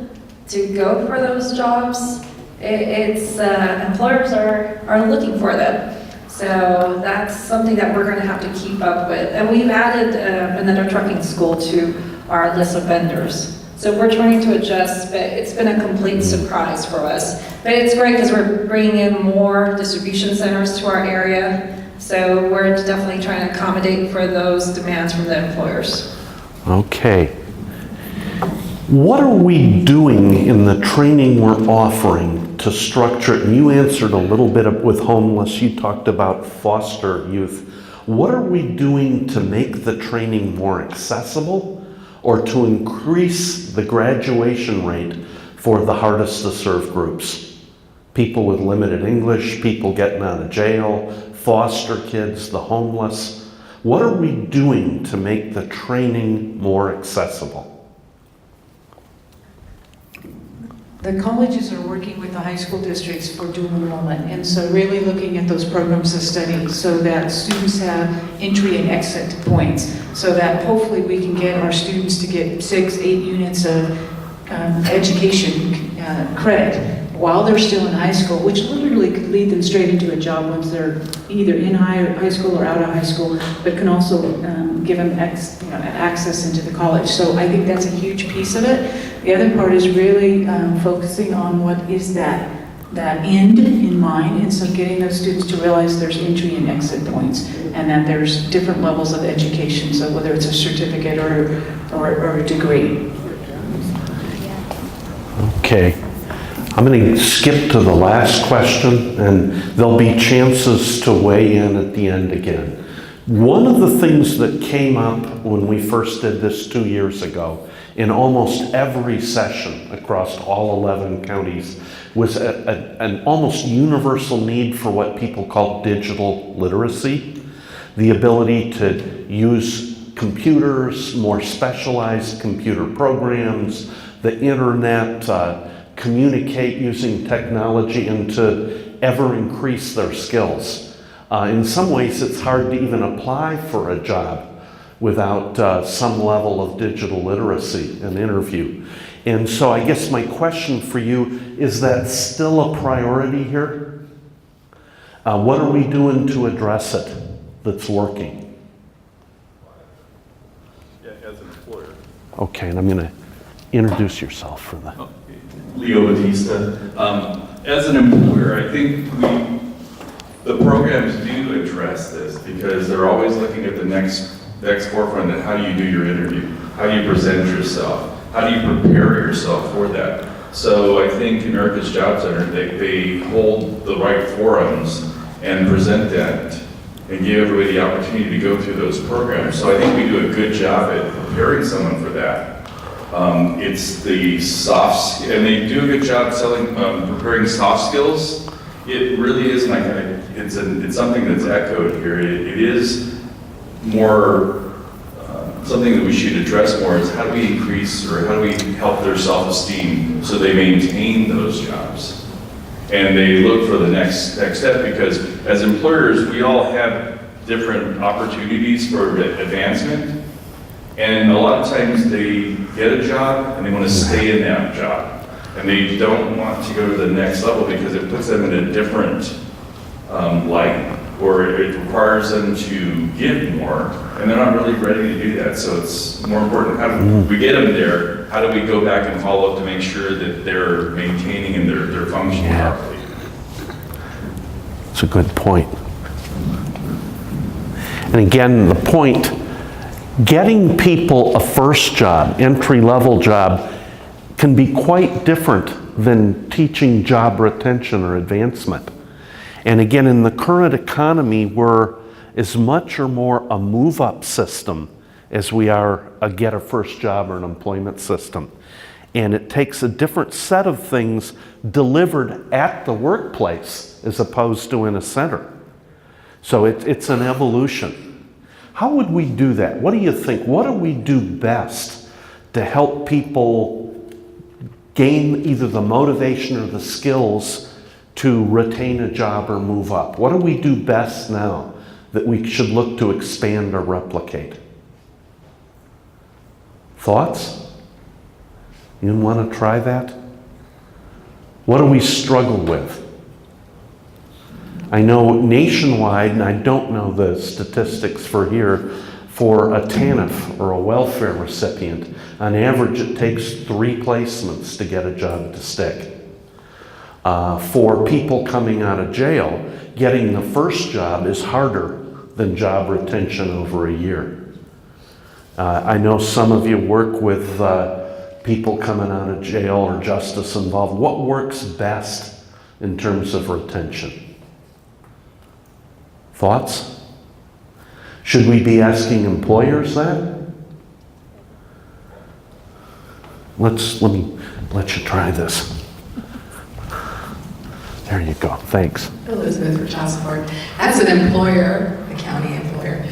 to go for those jobs, employers are looking for them. So that's something that we're going to have to keep up with. And we've added another trucking school to our list of vendors. So we're trying to adjust, but it's been a complete surprise for us. But it's great because we're bringing in more distribution centers to our area. So we're definitely trying to accommodate for those demands from the employers. Okay. What are we doing in the training we're offering to structure it? And you answered a little bit with homeless. You talked about foster youth. What are we doing to make the training more accessible or to increase the graduation rate for the hardest to serve groups? People with limited English, people getting out of jail, foster kids, the homeless. What are we doing to make the training more accessible? The colleges are working with the high school districts for dual enrollment, and so really looking at those programs of study so that students have entry and exit points, so that hopefully we can get our students to get 6-8 units of education credit while they're still in high school, which literally could lead them straight into a job once they're either in high school or out of high school, but can also give them access into the college. So I think that's a huge piece of it. The other part is really focusing on what is that end in mind, and so getting those students to realize there's entry and exit points, and that there's different levels of education, so whether it's a certificate or a degree. Okay. I'm going to skip to the last question, and there'll be chances to weigh in at the end again. One of the things that came up when we first did this 2 years ago, in almost every session across all 11 counties, was an almost universal need for what people call digital literacy, the ability to use computers, more specialized computer programs, the internet, communicate using technology, and to ever increase their skills. In some ways, it's hard to even apply for a job without some level of digital literacy and interview. And so I guess my question for you, is that still a priority here? What are we doing to address it that's working? Yeah, as an employer. Okay, and I'm going to introduce yourself for the... Leo Batista. As an employer, I think the programs do address this because they're always looking at the next forefront and how do you do your interview? How do you present yourself? How do you prepare yourself for that? So I think America's Job Center, they hold the right forums and present that and give everybody the opportunity to go through those programs. So I think we do a good job at preparing someone for that. It's the soft, and they do a good job preparing soft skills. It really is, it's something that's echoed here. It is more something that we should address more is how do we increase or how do we help their self-esteem so they maintain those jobs and they look for the next step, because as employers we all have different opportunities for advancement, and a lot of times they get a job and they want to stay in that job and they don't want to go to the next level because it puts them in a different light, or it requires them to give more, and they're not really ready to do that. So it's more important, how do we get them there? How do we go back and follow up to make sure that they're maintaining and they're functioning properly? It's a good point. And again, the point, getting people a first job, entry-level job, can be quite different than teaching job retention or advancement. And again, in the current economy, we're as much or more a move-up system as we are a get a first job or an employment system. And it takes a different set of things delivered at the workplace as opposed to in a center. So it's an evolution. How would we do that? What do you think? What do we do best to help people gain either the motivation or the skills to retain a job or move up? What do we do best now that we should look to expand or replicate? Thoughts? You want to try that? What do we struggle with? I know nationwide, and I don't know the statistics for here, for a TANF or a welfare recipient, on average it takes 3 placements to get a job to stick. For people coming out of jail, getting the first job is harder than job retention over a year. I know some of you work with people coming out of jail or justice involved. What works best in terms of retention? Thoughts? Should we be asking employers that? Let me let you try this. There you go. Thanks. Elizabeth for Child Support. As an employer, a county employer,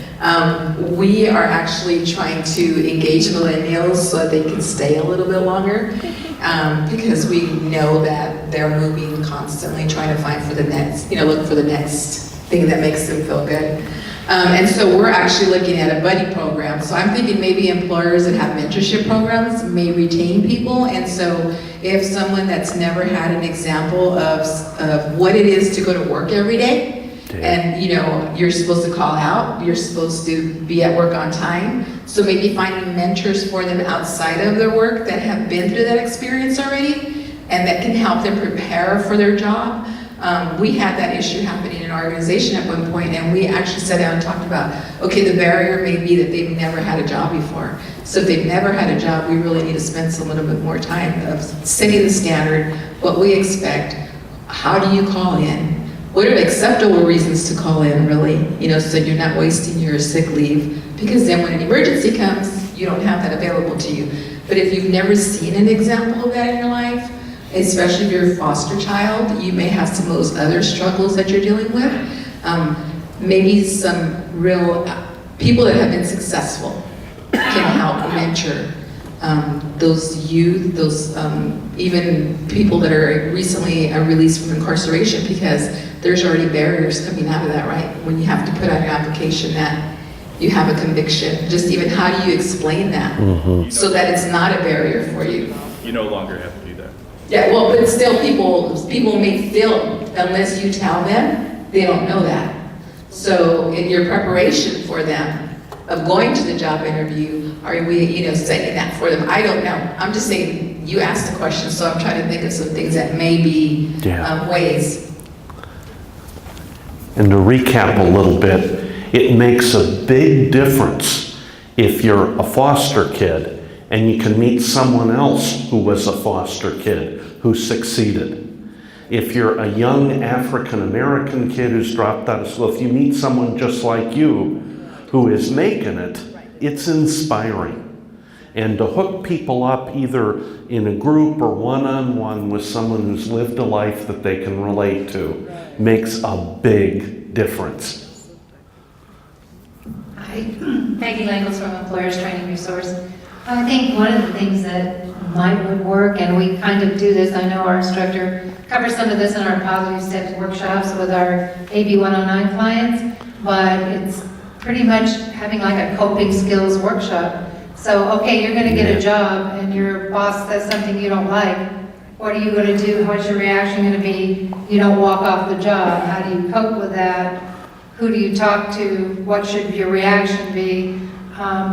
we are actually trying to engage millennials so that they can stay a little bit longer, because we know that they're moving constantly, trying to find for the next, look for the next thing that makes them feel good. And so we're actually looking at a buddy program. So I'm thinking maybe employers that have mentorship programs may retain people. And so if someone that's never had an example of what it is to go to work every day, and you're supposed to call out, you're supposed to be at work on time. So maybe finding mentors for them outside of their work that have been through that experience already and that can help them prepare for their job. We had that issue happening in our organization at one point, and we actually sat down and talked about, okay, the barrier may be that they've never had a job before. So if they've never had a job, we really need to spend a little bit more time of setting the standard, what we expect, how do you call in, what are acceptable reasons to call in, really, so you're not wasting your sick leave, because then when an emergency comes, you don't have that available to you. But if you've never seen an example of that in your life, especially if you're a foster child, you may have some of those other struggles that you're dealing with. Maybe some real people that have been successful can help mentor those youth, those even people that are recently released from incarceration, because there's already barriers coming out of that, right? When you have to put on your application that you have a conviction, just even how do you explain that? So that it's not a barrier for you? You no longer have to do that. Yeah, well, but still people may feel, unless you tell them, they don't know that. So in your preparation for them of going to the job interview, are we, setting that for them? I don't know. I'm just saying, you asked the question, so I'm trying to think of some things that may be ways. And to recap a little bit, it makes a big difference if you're a foster kid and you can meet someone else who was a foster kid who succeeded. If you're a young African American kid who's dropped out of school, if you meet someone just like you who is making it, it's inspiring. And to hook people up either in a group or one-on-one with someone who's lived a life that they can relate to makes a big difference. Hi, Peggy Langles from Employers Training Resource. I think one of the things that would work, and we kind of do this, I know our instructor covers some of this in our Positive Steps workshops with our AB 109 clients, but it's pretty much having like a coping skills workshop. So, okay, you're going to get a job and your boss says something you don't like. What are you going to do? What's your reaction going to be? You don't walk off the job. How do you cope with that? Who do you talk to? What should your reaction be?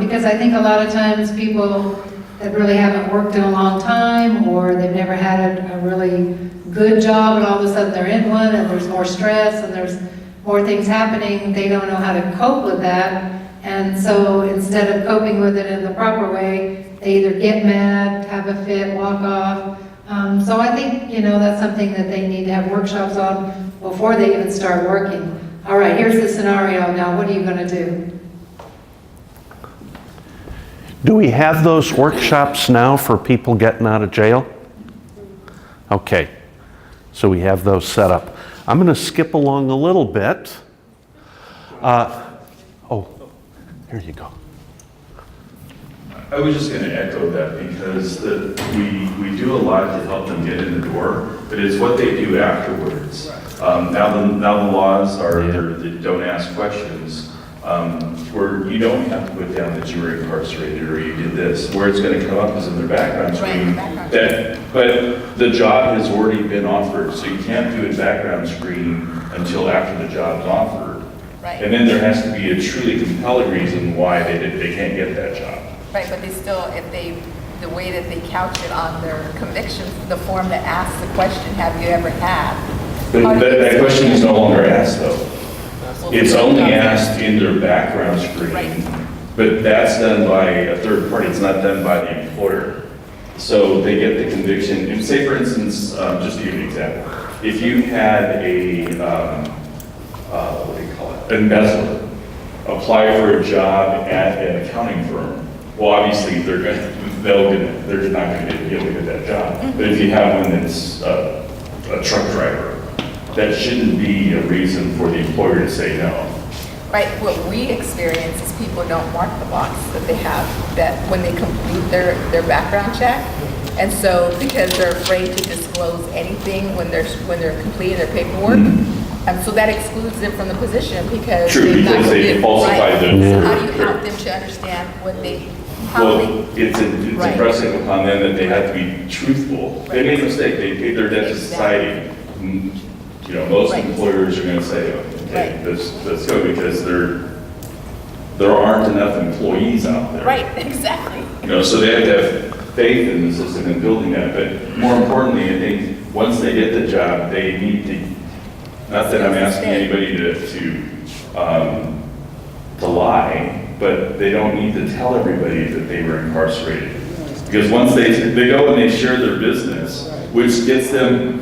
Because I think a lot of times people that really haven't worked in a long time, or they've never had a really good job, and all of a sudden they're in one and there's more stress and there's more things happening, they don't know how to cope with that. And so instead of coping with it in the proper way, they either get mad, have a fit, walk off. So I think, that's something that they need to have workshops on before they even start working. All right, here's the scenario now, what are you going to do? Do we have those workshops now for people getting out of jail? Okay, so we have those set up. I'm going to skip along a little bit. Here you go. I was just going to echo that because we do a lot to help them get in the door, but it's what they do afterwards. Now the laws are that don't ask questions, where you don't have to put down that you were incarcerated or you did this. Where it's going to come up is in their background screen. But the job has already been offered, so you can't do a background screen until after the job's offered. And then there has to be a truly compelling reason why they can't get that job. Right, but they still, the way that they couch it on their conviction, the form that asks the question, have you ever had? But that question is no longer asked though. It's only asked in their background screen, but that's done by a third party, it's not done by the employer. So they get the conviction, and say for instance, just to give you an example, if you had what do you call it, embezzler, apply for a job at an accounting firm, well obviously they're not going to be able to get that job. But if you have one that's a truck driver, that shouldn't be a reason for the employer to say no. Right, what we experience is people don't mark the box that they have, that when they complete their background check. And so, because they're afraid to disclose anything when they're completing their paperwork, so that excludes them from the position because they falsified them. So how do you help them to understand what it's impressive upon them that they have to be truthful. They made a mistake, they paid their debt to society. Most employers are going to say, okay, let's go, because there aren't enough employees out there. Right, exactly. So they have to have faith in the system and building that. But more importantly, I think once they get the job, they need to, not that I'm asking anybody to lie, but they don't need to tell everybody that they were incarcerated. Because once they go and they share their business, which gets them,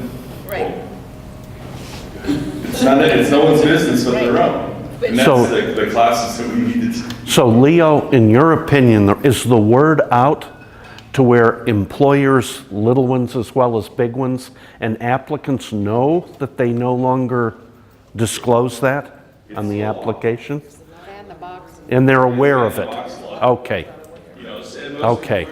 it's no one's business but their own. And that's the classes that we need to teach. So Leo, in your opinion, is the word out to where employers, little ones as well as big ones, and applicants know that they no longer disclose that on the application? And they're aware of it? Okay. Okay.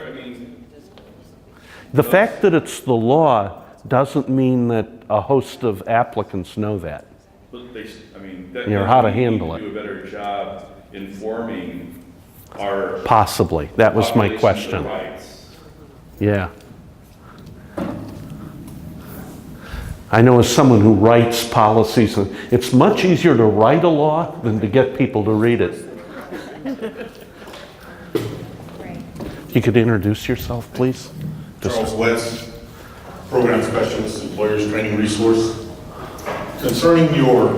The fact that it's the law doesn't mean that a host of applicants know that. But they, I mean, that. You know, how to we need handle it. Do a better job informing our. Possibly. That was my population question. their rights. Yeah. I know as someone who writes policies, it's much easier to write a law than to get people to read it. You could introduce yourself, please? Charles West, Program Specialist, Employers Training Resource. Concerning your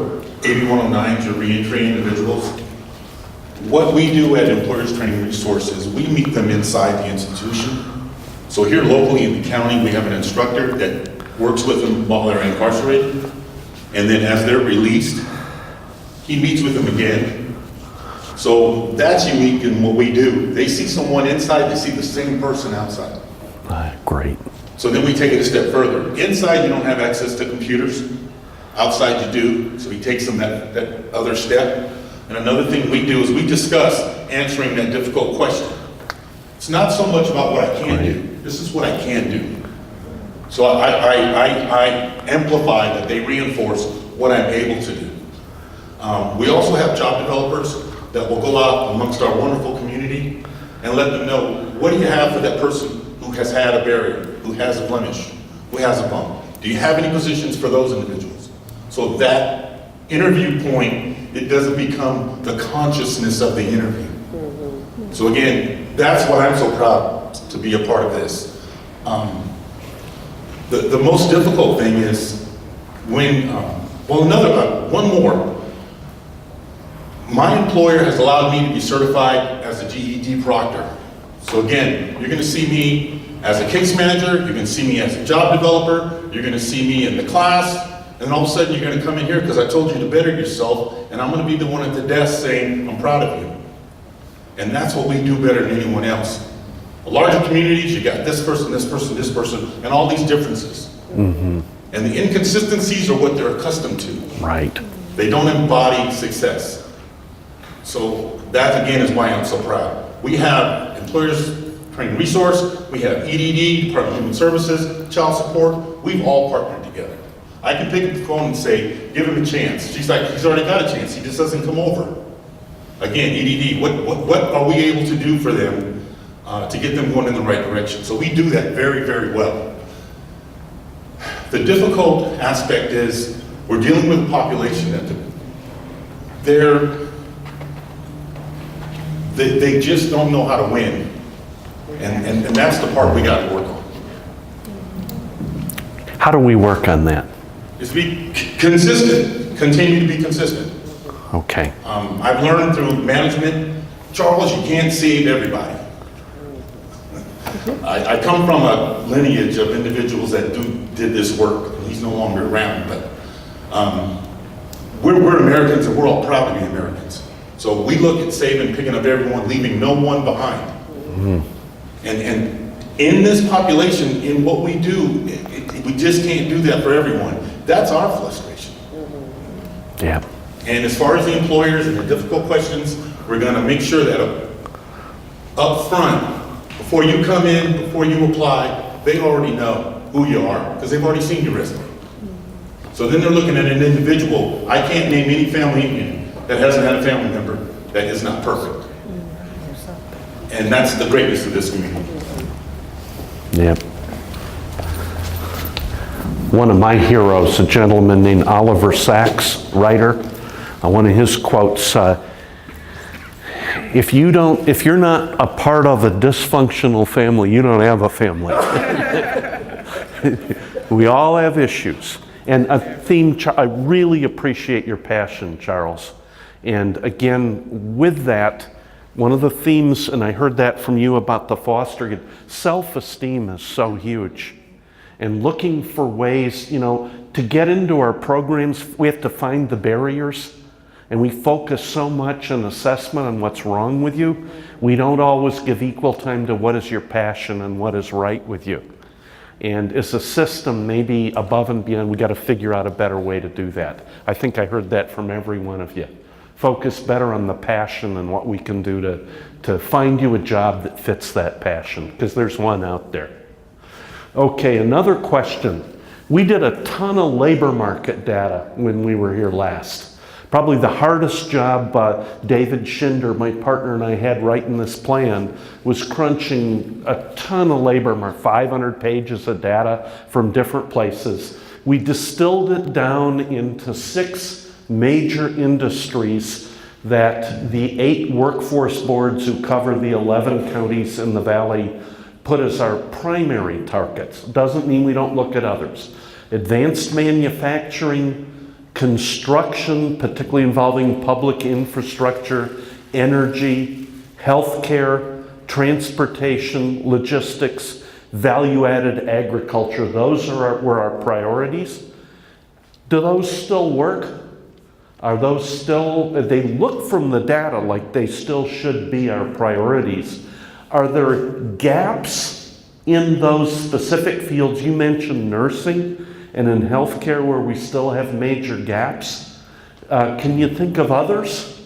8109s, your reentry individuals, what we do at Employers Training Resources, we meet them inside the institution. So here locally in the county, we have an instructor that works with them while they're incarcerated. And then as they're released, he meets with them again. So that's unique in what we do. They see someone inside, they see the same person outside. Great. So then we take it a step further. Inside, you don't have access to computers. Outside, you do. So he takes them that other step. And another thing we do is we discuss answering that difficult question. It's not so much about what I can do. This is what I can do. So I amplify that they reinforce what I'm able to do. We also have job developers that will go out amongst our wonderful community and let them know, what do you have for that person who has had a barrier, who has a blemish, who has a bump? Do you have any positions for those individuals? So that interview point, it doesn't become the consciousness of the interview. So again, that's why I'm so proud to be a part of this. The most difficult thing is when, one more. My employer has allowed me to be certified as a GED proctor. So again, you're gonna see me as a case manager, you're gonna see me as a job developer, you're gonna see me in the class, and then all of a sudden you're gonna come in here because I told you to better yourself, and I'm gonna be the one at the desk saying, I'm proud of you. And that's what we do better than anyone else. Larger communities, you got this person, this person, this person, and all these differences. Mm-hmm. And the inconsistencies are what they're accustomed to. Right. They don't embody success. So that again is why I'm so proud. We have Employers Training Resource, we have EDD, Department of Human Services, Child Support, we've all partnered together. I can pick up the phone and say, give him a chance. She's like, he's already got a chance, he just doesn't come over. Again, EDD, what are we able to do for them to get them going in the right direction? So we do that very, very well. The difficult aspect is we're dealing with a population that they just don't know how to win. And that's the part we got to work on. How do we work on that? Is be consistent, continue to be consistent. Okay. I've learned through management, Charles, you can't save everybody. I come from a lineage of individuals that did this work. He's no longer around, but we're Americans and we're all proud to be Americans. So we look at saving, picking up everyone, leaving no one behind. Mm-hmm. And in this population, in what we do, we just can't do that for everyone. That's our frustration. Yeah. And as far as the employers and the difficult questions, we're going to make sure that up front, before you come in, before you apply, they already know who you are because they've already seen your resume. So then they're looking at an individual. I can't name any family in here that hasn't had a family member that is not perfect. And that's the greatness of this community. Yeah. One of my heroes, a gentleman named Oliver Sacks, writer, one of his quotes, if you're not a part of a dysfunctional family, you don't have a family. We all have issues. And a theme, I really appreciate your passion, Charles. And again, with that, one of the themes, and I heard that from you about the foster kid, self-esteem is so huge. And looking for ways, to get into our programs, we have to find the barriers. And we focus so much on assessment on what's wrong with you, we don't always give equal time to what is your passion and what is right with you. And as a system, maybe above and beyond, we got to figure out a better way to do that. I think I heard that from every one of you. Focus better on the passion and what we can do to find you a job that fits that passion, because there's one out there. Okay, another question. We did a ton of labor market data when we were here last. Probably the hardest job David Schinder, my partner, and I had writing this plan was crunching a ton of labor market, 500 pages of data from different places. We distilled it down into 6 major industries that the 8 workforce boards who cover the 11 counties in the valley put as our primary targets. Doesn't mean we don't look at others. Advanced manufacturing, construction, particularly involving public infrastructure, energy, healthcare, transportation, logistics, value-added agriculture. Those were our priorities. Do those still work? Are those still, they look from the data like they still should be our priorities. Are there gaps in those specific fields? You mentioned nursing and in healthcare where we still have major gaps. Can you think of others?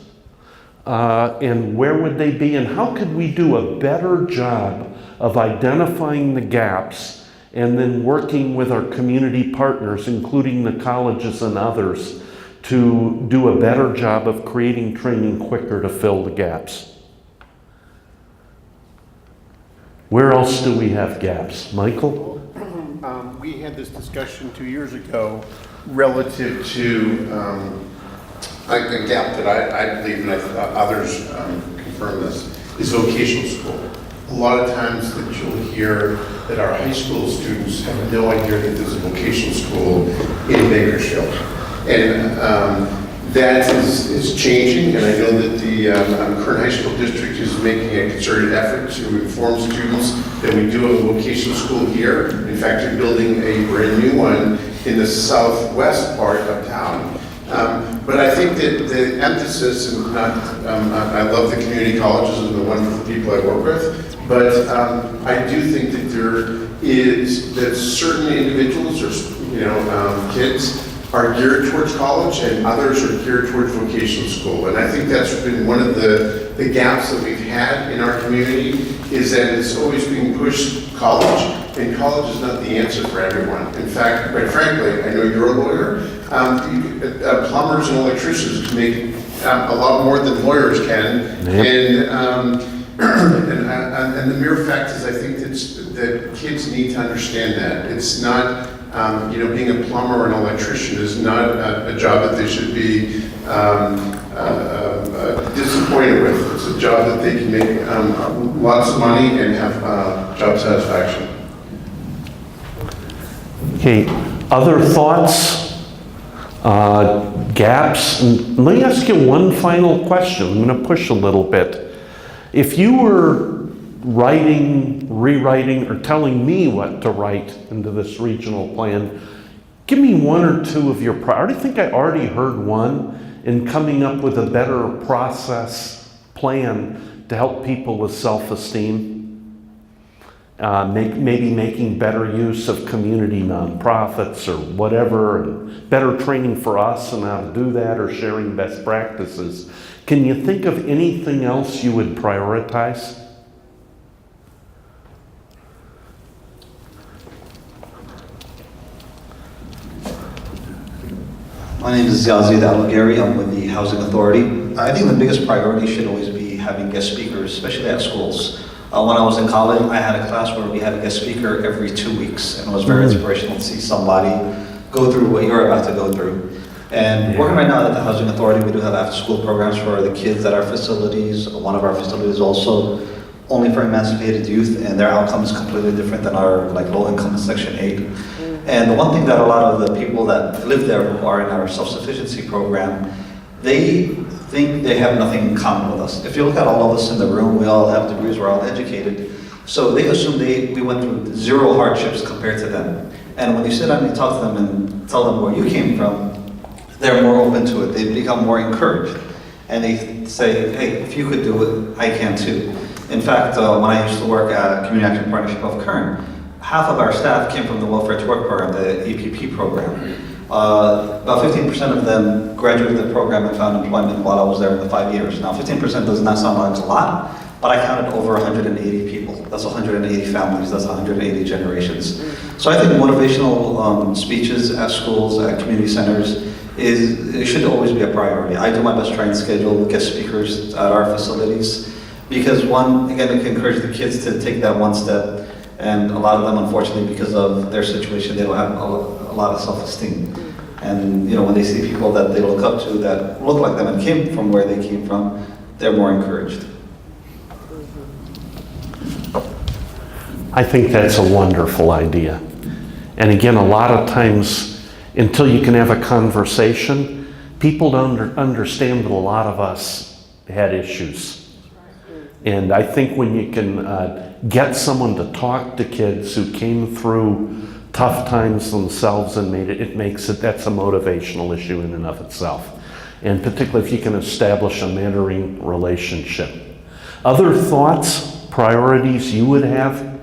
And where would they be? And how could we do a better job of identifying the gaps and then working with our community partners, including the colleges and others, to do a better job of creating training quicker to fill the gaps? Where else do we have gaps? Michael? We had this discussion 2 years ago relative to a gap that I believe, and others confirm this, is vocational school. A lot of times that you'll hear that our high school students have no idea that there's a vocational school in Bakersfield. And that is changing, and I know that the Kern High School District is making a concerted effort to inform students that we do have a vocational school here. In fact, they're building a brand new one in the southwest part of town. But I think that the emphasis, and I love the community colleges and the wonderful people I work with, but I do think that there is, that certain individuals or kids are geared towards college and others are geared towards vocational school. And I think that's been one of the gaps that we've had in our community, is that it's always being pushed college, and college is not the answer for everyone. In fact, quite frankly, I know you're a lawyer, plumbers and electricians can make a lot more than lawyers can. Yep. And the mere fact is, I think that kids need to understand that. It's not, being a plumber or an electrician is not a job that they should be disappointed with. It's a job that they can make lots of money and have job satisfaction. Okay, other thoughts, gaps? And let me ask you one final question. I'm going to push a little bit. If you were writing, rewriting, or telling me what to write into this regional plan, give me one or two of your priorities. I think I already heard one in coming up with a better process plan to help people with self-esteem. Maybe making better use of community nonprofits or whatever, and better training for us on how to do that, or sharing best practices. Can you think of anything else you would prioritize? My name is Yazid Al-Ghari. I'm with the Housing Authority. I think the biggest priority should always be having guest speakers, especially at schools. When I was in college, I had a class where we had a guest speaker every 2 weeks, and it was very inspirational to see somebody go through what you're about to go through. And working right now at the Housing Authority, we do have after-school programs for the kids at our facilities. One of our facilities also only for emancipated youth, and their outcome is completely different than our low-income in Section 8. And the one thing that a lot of the people that live there who are in our self-sufficiency program, they think they have nothing in common with us. If you look at all of us in the room, we all have degrees, we're all educated. So they assume we went through zero hardships compared to them. And when you sit down and talk to them and tell them where you came from, they're more open to it. They become more encouraged. And they say, hey, if you could do it, I can too. In fact, when I used to work at Community Action Partnership of Kern, half of our staff came from the Welfare to Work program, the APP program. About 15% of them graduated the program and found employment while I was there in the 5 years. Now, 15% does not sound like a lot, but I counted over 180 people. That's 180 families, that's 180 generations. So I think motivational speeches at schools, at community centers, it should always be a priority. I do my best to try and schedule guest speakers at our facilities because one, again, it can encourage the kids to take that one step, and a lot of them, unfortunately, because of their situation, they don't have a lot of self-esteem. And when they see people that they look up to that look like them and came from where they came from, they're more encouraged. I think that's a wonderful idea. And again, a lot of times, until you can have a conversation, people don't understand that a lot of us had issues. And I think when you can get someone to talk to kids who came through tough times themselves and that's a motivational issue in and of itself. And particularly if you can establish a mentoring relationship. Other thoughts, priorities you would have?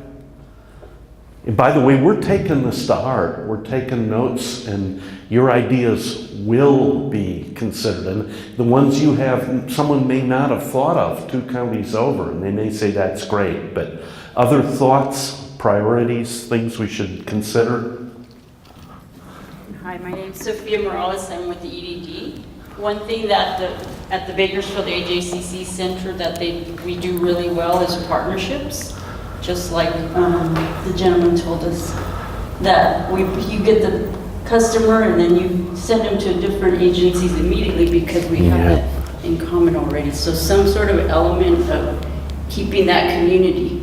And by the way, we're taking this to heart. We're taking notes, and your ideas will be considered. And the ones you have, someone may not have thought of 2 counties over, and they may say that's great. But other thoughts, priorities, things we should consider? Hi, my name's Sophia Morales. I'm with the EDD. One thing that at the Bakersfield AJCC Center that we do really well is partnerships. Just like the gentleman told us that you get the customer and then you send them to different agencies immediately because we have it in common already. So some sort of element of keeping that community,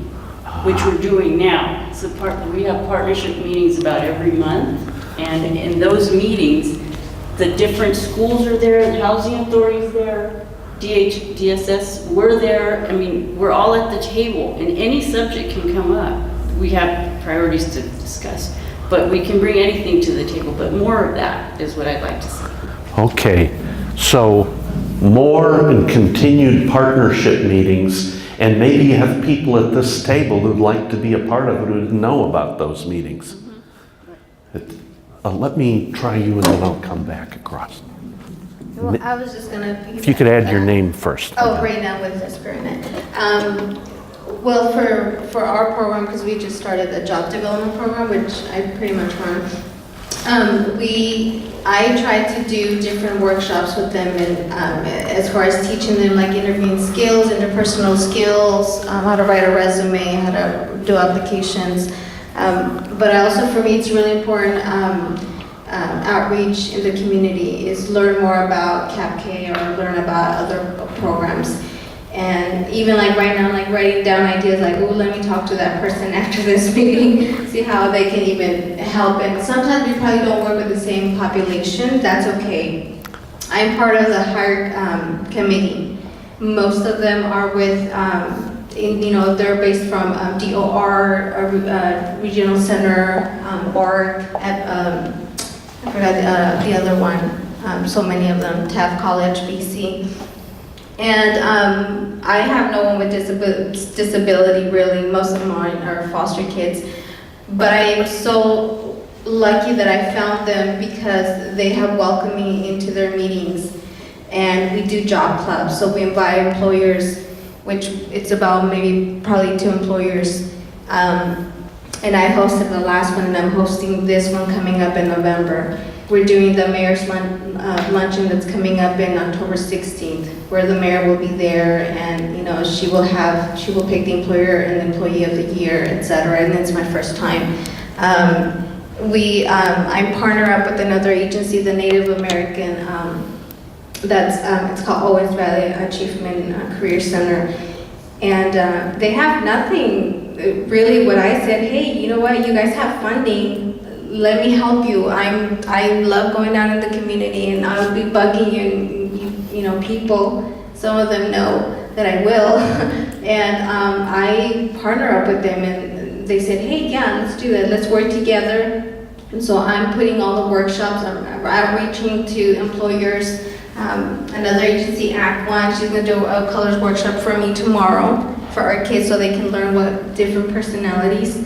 which we're doing now. So we have partnership meetings about every month, and in those meetings, the different schools are there, the housing authorities there, DSS, we're there. I mean, we're all at the table, and any subject can come up. We have priorities to discuss, but we can bring anything to the table, but more of that is what I'd like to see. Okay, so more and continued partnership meetings, and maybe you have people at this table who'd like to be a part of it who didn't know about those meetings. Let me try you and then I'll come back across. Well, I was just going to... If you could add your name first. Oh, right now with Experiment. Well, for our program, because we just started the job development program, which I pretty much run, I tried to do different workshops with them, and as far as teaching them like interviewing skills, interpersonal skills, how to write a resume, how to do applications. But also for me, it's really important outreach in the community is learn more about CAPK or learn about other programs. And even like right now, like writing down ideas like, oh, let me talk to that person after this meeting, see how they can even help. And sometimes we probably don't work with the same population, that's okay. I'm part of the hired committee. Most of them are with, they're based from DOR, Regional Center, BARC, I forgot the other one, so many of them, Taft College, BC. And I have no one with disability really, most of mine are foster kids. But I am so lucky that I found them because they have welcomed me into their meetings. And we do job clubs, so we invite employers, which it's about maybe probably 2 employers. And I hosted the last one, and I'm hosting this one coming up in November. We're doing the mayor's luncheon that's coming up in October 16th, where the mayor will be there, and she will pick the employer and the employee of the year, etc. And it's my first time. I partner up with another agency, the Native American. It's called Owens Valley Achievement Career Center, and they have nothing. Really, what I said, hey, you know what? You guys have funding. Let me help you. I love going out in the community, and I'll be bugging you, people. Some of them know that I will, and I partner up with them, and they said, hey, yeah, let's do that. Let's work together. And so I'm putting all the workshops. I'm outreaching to employers. Another agency, Act One, she's going to do a colors workshop for me tomorrow for our kids so they can learn what different personalities.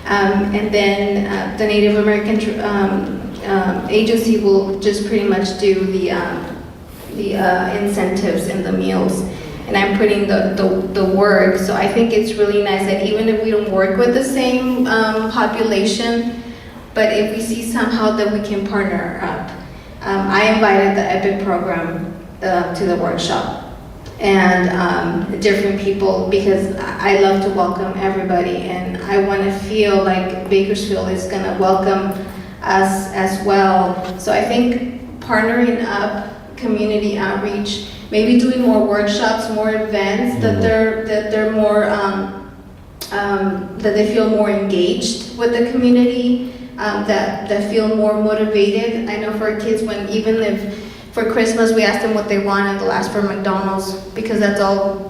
And then the Native American agency will just pretty much do the incentives and the meals. and I'm putting the work. So I think it's really nice that even if we don't work with the same population, but if we see somehow that we can partner up. I invited the EPIC program to the workshop, and different people, because I love to welcome everybody, and I want to feel like Bakersfield is going to welcome us as well. So I think partnering up, community outreach, maybe doing more workshops, more events, that they're more that they feel more engaged with the community, that feel more motivated. I know for kids, when even if for Christmas we ask them what they want and they'll ask for McDonald's, because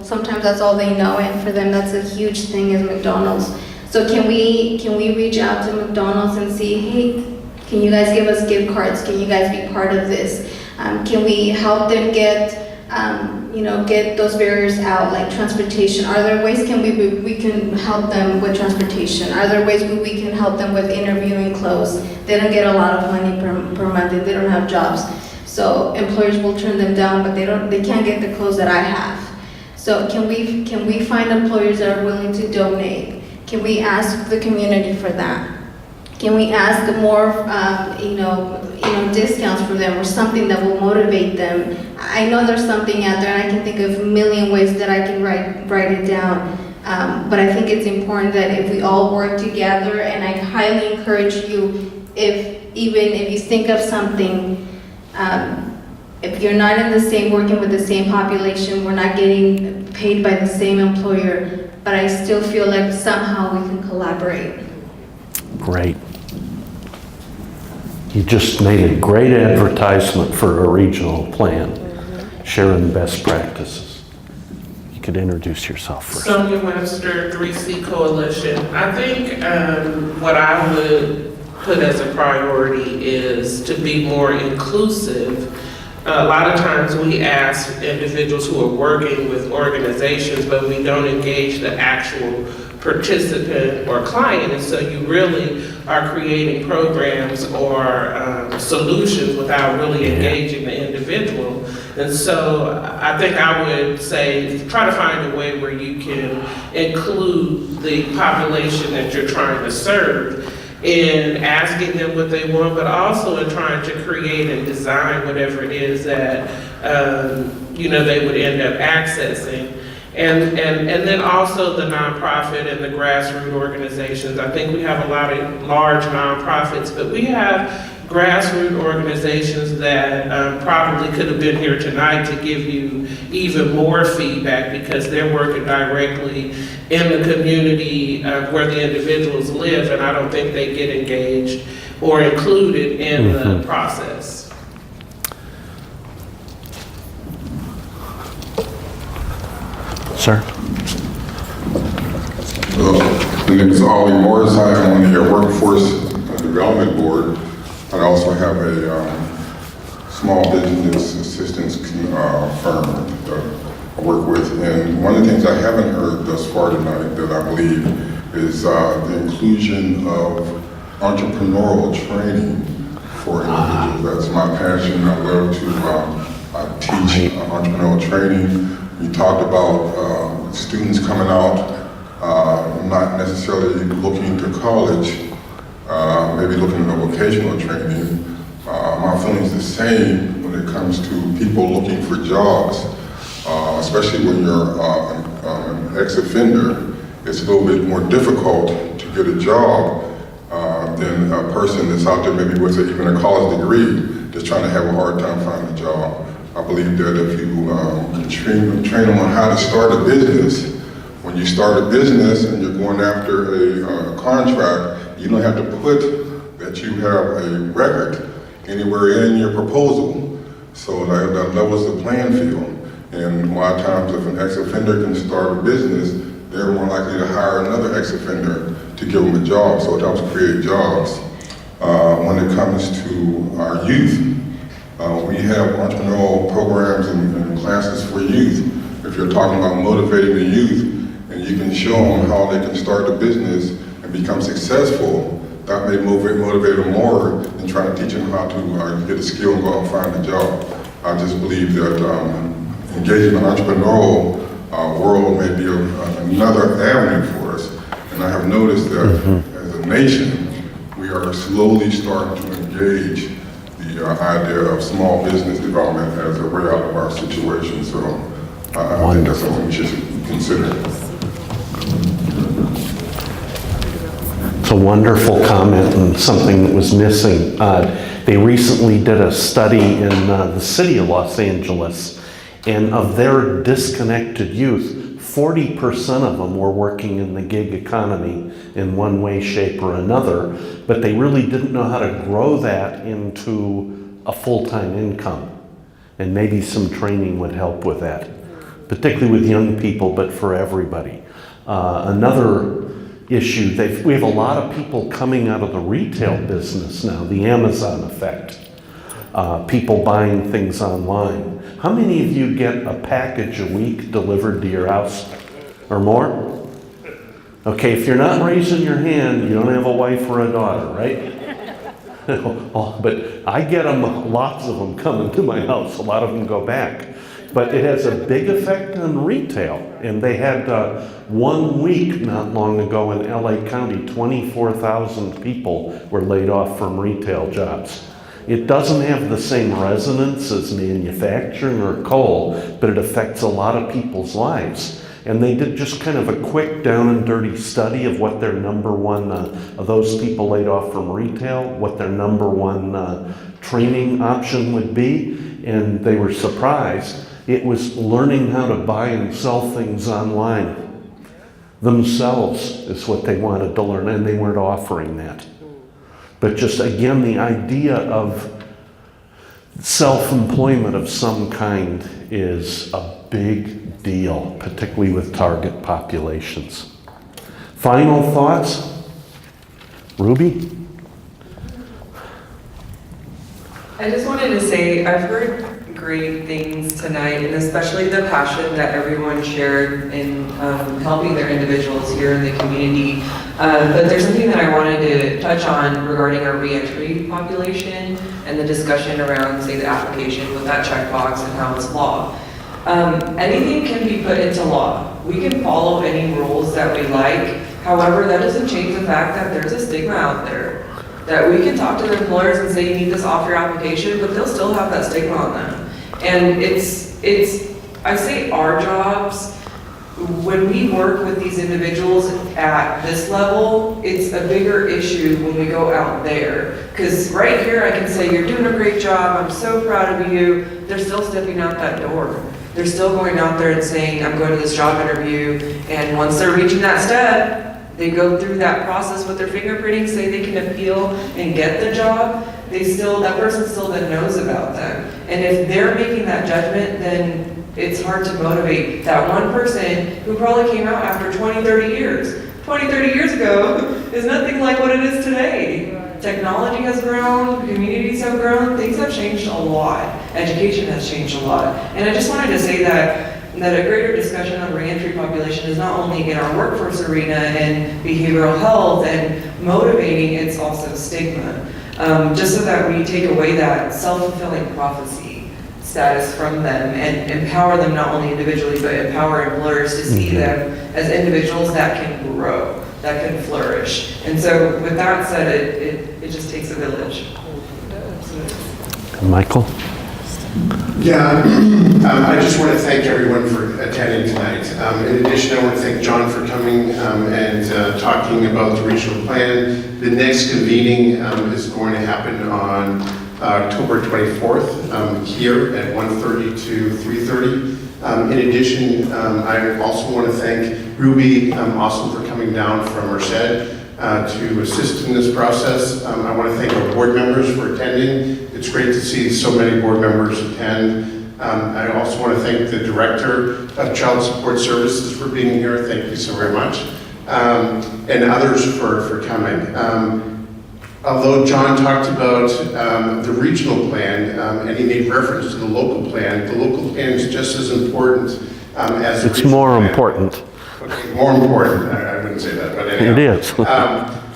sometimes that's all they know, and for them that's a huge thing is McDonald's. So can we reach out to McDonald's and see, hey, can you guys give us gift cards? Can you guys be part of this? Can we help them get get those barriers out, like transportation? Are there ways we can help them with transportation? Are there ways we can help them with interviewing clothes? They don't get a lot of money per month, and they don't have jobs. So employers will turn them down, but they can't get the clothes that I have. So can we find employers that are willing to donate? Can we ask the community for that? Can we ask more, discounts for them, or something that will motivate them? I know there's something out there, and I can think of a million ways that I can write it down. But I think it's important that if we all work together, and I highly encourage you, even if you think of something, if you're not working with the same population, we're not getting paid by the same employer, but I still feel like somehow we can collaborate. Great. You just made a great advertisement for a regional plan, sharing best practices. You could introduce yourself first. Sonia Webster, 3C Coalition. I think what I would put as a priority is to be more inclusive. A lot of times we ask individuals who are working with organizations, but we don't engage the actual participant or client, and so you really are creating programs or solutions without really engaging the individual. And so I think I would say try to find a way where you can include the population that you're trying to serve in asking them what they want, but also in trying to create and design whatever it is that they would end up accessing. And then also the nonprofit and the grassroots organizations. I think we have a lot of large nonprofits, but we have grassroots organizations that probably could have been here tonight to give you even more feedback, because they're working directly in the community where the individuals live, and I don't think they get engaged or included in the process. Sir? My name is Ollie Morris. I am on the Workforce Development Board. I also have a small business assistance firm that I work with. And one of the things I haven't heard thus far tonight that I believe is the inclusion of entrepreneurial training for individuals. That's my passion. I love to teach entrepreneurial training. You talked about students coming out, not necessarily looking to college, maybe looking at vocational training. My feeling is the same when it comes to people looking for jobs, especially when you're an ex-offender. It's a little bit more difficult to get a job than a person that's out there maybe with even a college degree that's trying to have a hard time finding a job. I believe that if you can train them on how to start a business, when you start a business and you're going after a contract, you don't have to put that you have a record anywhere in your proposal. So that levels the playing field. And a lot of times if an ex-offender can start a business, they're more likely to hire another ex-offender to give them a job. So it helps create jobs. When it comes to our youth, we have entrepreneurial programs and classes for youth. If you're talking about motivating the youth, and you can show them how they can start a business and become successful, that may motivate them more than trying to teach them how to get a skill and go out and find a job. I just believe that engaging in entrepreneurial world may be another avenue for us. And I have noticed that as a nation, we are slowly starting to engage the idea of small business development as a way out of our situation. So I think that's something we should consider. It's a wonderful comment and something that was missing. They recently did a study in the city of Los Angeles, and of their disconnected youth, 40% of them were working in the gig economy in one way, shape, or another, but they really didn't know how to grow that into a full-time income. And maybe some training would help with that, particularly with young people, but for everybody. Another issue, we have a lot of people coming out of the retail business now, the Amazon effect. People buying things online. How many of you get a package a week delivered to your house or more? Okay, if you're not raising your hand, you don't have a wife or a daughter, right? But I get them, lots of them coming to my house. A lot of them go back. But it has a big effect on retail. And they had 1 week not long ago in LA County, 24,000 people were laid off from retail jobs. It doesn't have the same resonance as manufacturing or coal, but it affects a lot of people's lives. And they did just kind of a quick down and dirty study of what their number one, of those people laid off from retail, what their number one training option would be. And they were surprised. It was learning how to buy and sell things online. Themselves is what they wanted to learn, and they weren't offering that. But just again, the idea of self-employment of some kind is a big deal, particularly with target populations. Final thoughts? Ruby? I just wanted to say, I've heard great things tonight, and especially the passion that everyone shared in helping their individuals here in the community. But there's something that I wanted to touch on regarding our reentry population and the discussion around, say, the application with that checkbox and how it's law. Anything can be put into law. We can follow any rules that we like. However, that doesn't change the fact that there's a stigma out there. That we can talk to the employers and say, you need this off your application, but they'll still have that stigma on them. And it's I say our jobs, when we work with these individuals at this level, it's a bigger issue when we go out there. Because right here I can say, you're doing a great job, I'm so proud of you. They're still stepping out that door. They're still going out there and saying, I'm going to this job interview. And once they're reaching that step, they go through that process with their fingerprinting, say they can appeal and get the job, that person still then knows about them. And if they're making that judgment, then it's hard to motivate that one person who probably came out after 20, 30 years. 20, 30 years ago is nothing like what it is today. Technology has grown, communities have grown, things have changed a lot. Education has changed a lot. And I just wanted to say that a greater discussion on reentry population is not only in our workforce arena and behavioral health and motivating, it's also stigma. Just so that we take away that self-fulfilling prophecy status from them and empower them not only individually, but empower employers to see them as individuals that can grow, that can flourish. And so with that said, it just takes a village. Michael? Yeah, I just want to thank everyone for attending tonight. In addition, I want to thank John for coming and talking about the regional plan. The next convening is going to happen on October 24th here at 1:30 to 3:30. In addition, I also want to thank Ruby also for coming down from Merced to assist in this process. I want to thank our board members for attending. It's great to see so many board members attend. I also want to thank the Director of Child Support Services for being here. Thank you so very much. And others for coming. Although John talked about the regional plan and he made reference to the local plan is just as important as the It's more plan. important. Okay, more important. I wouldn't say that, but anyhow. It is.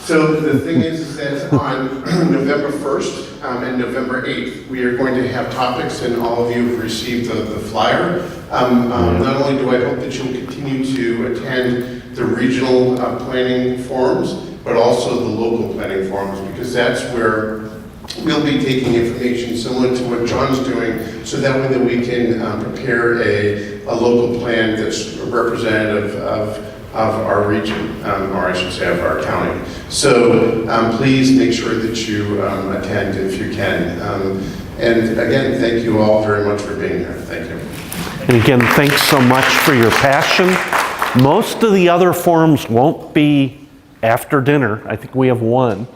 So the thing is that on November 1st and November 8th, we are going to have topics, and all of you have received the flyer. Not only do I hope that you'll continue to attend the regional planning forums, but also the local planning forums, because that's where we'll be taking information similar to what John's doing, so that way that we can prepare a local plan that's representative of our region, or I should say of our county. So please make sure that you attend if you can. And again, thank you all very much for being here. Thank you. And again, thanks so much for your passion. Most of the other forums won't be after dinner. I think we have one.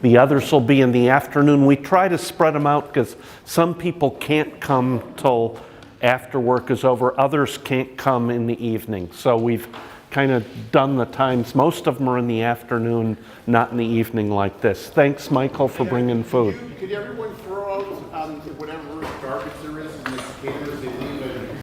The others will be in the afternoon. We try to spread them out because some people can't come till after work is over. Others can't come in the evening. So we've kind of done the times. Most of them are in the afternoon, not in the evening like this. Thanks, Michael, for bringing food. Could everyone throw out whatever garbage there is in the containers they leave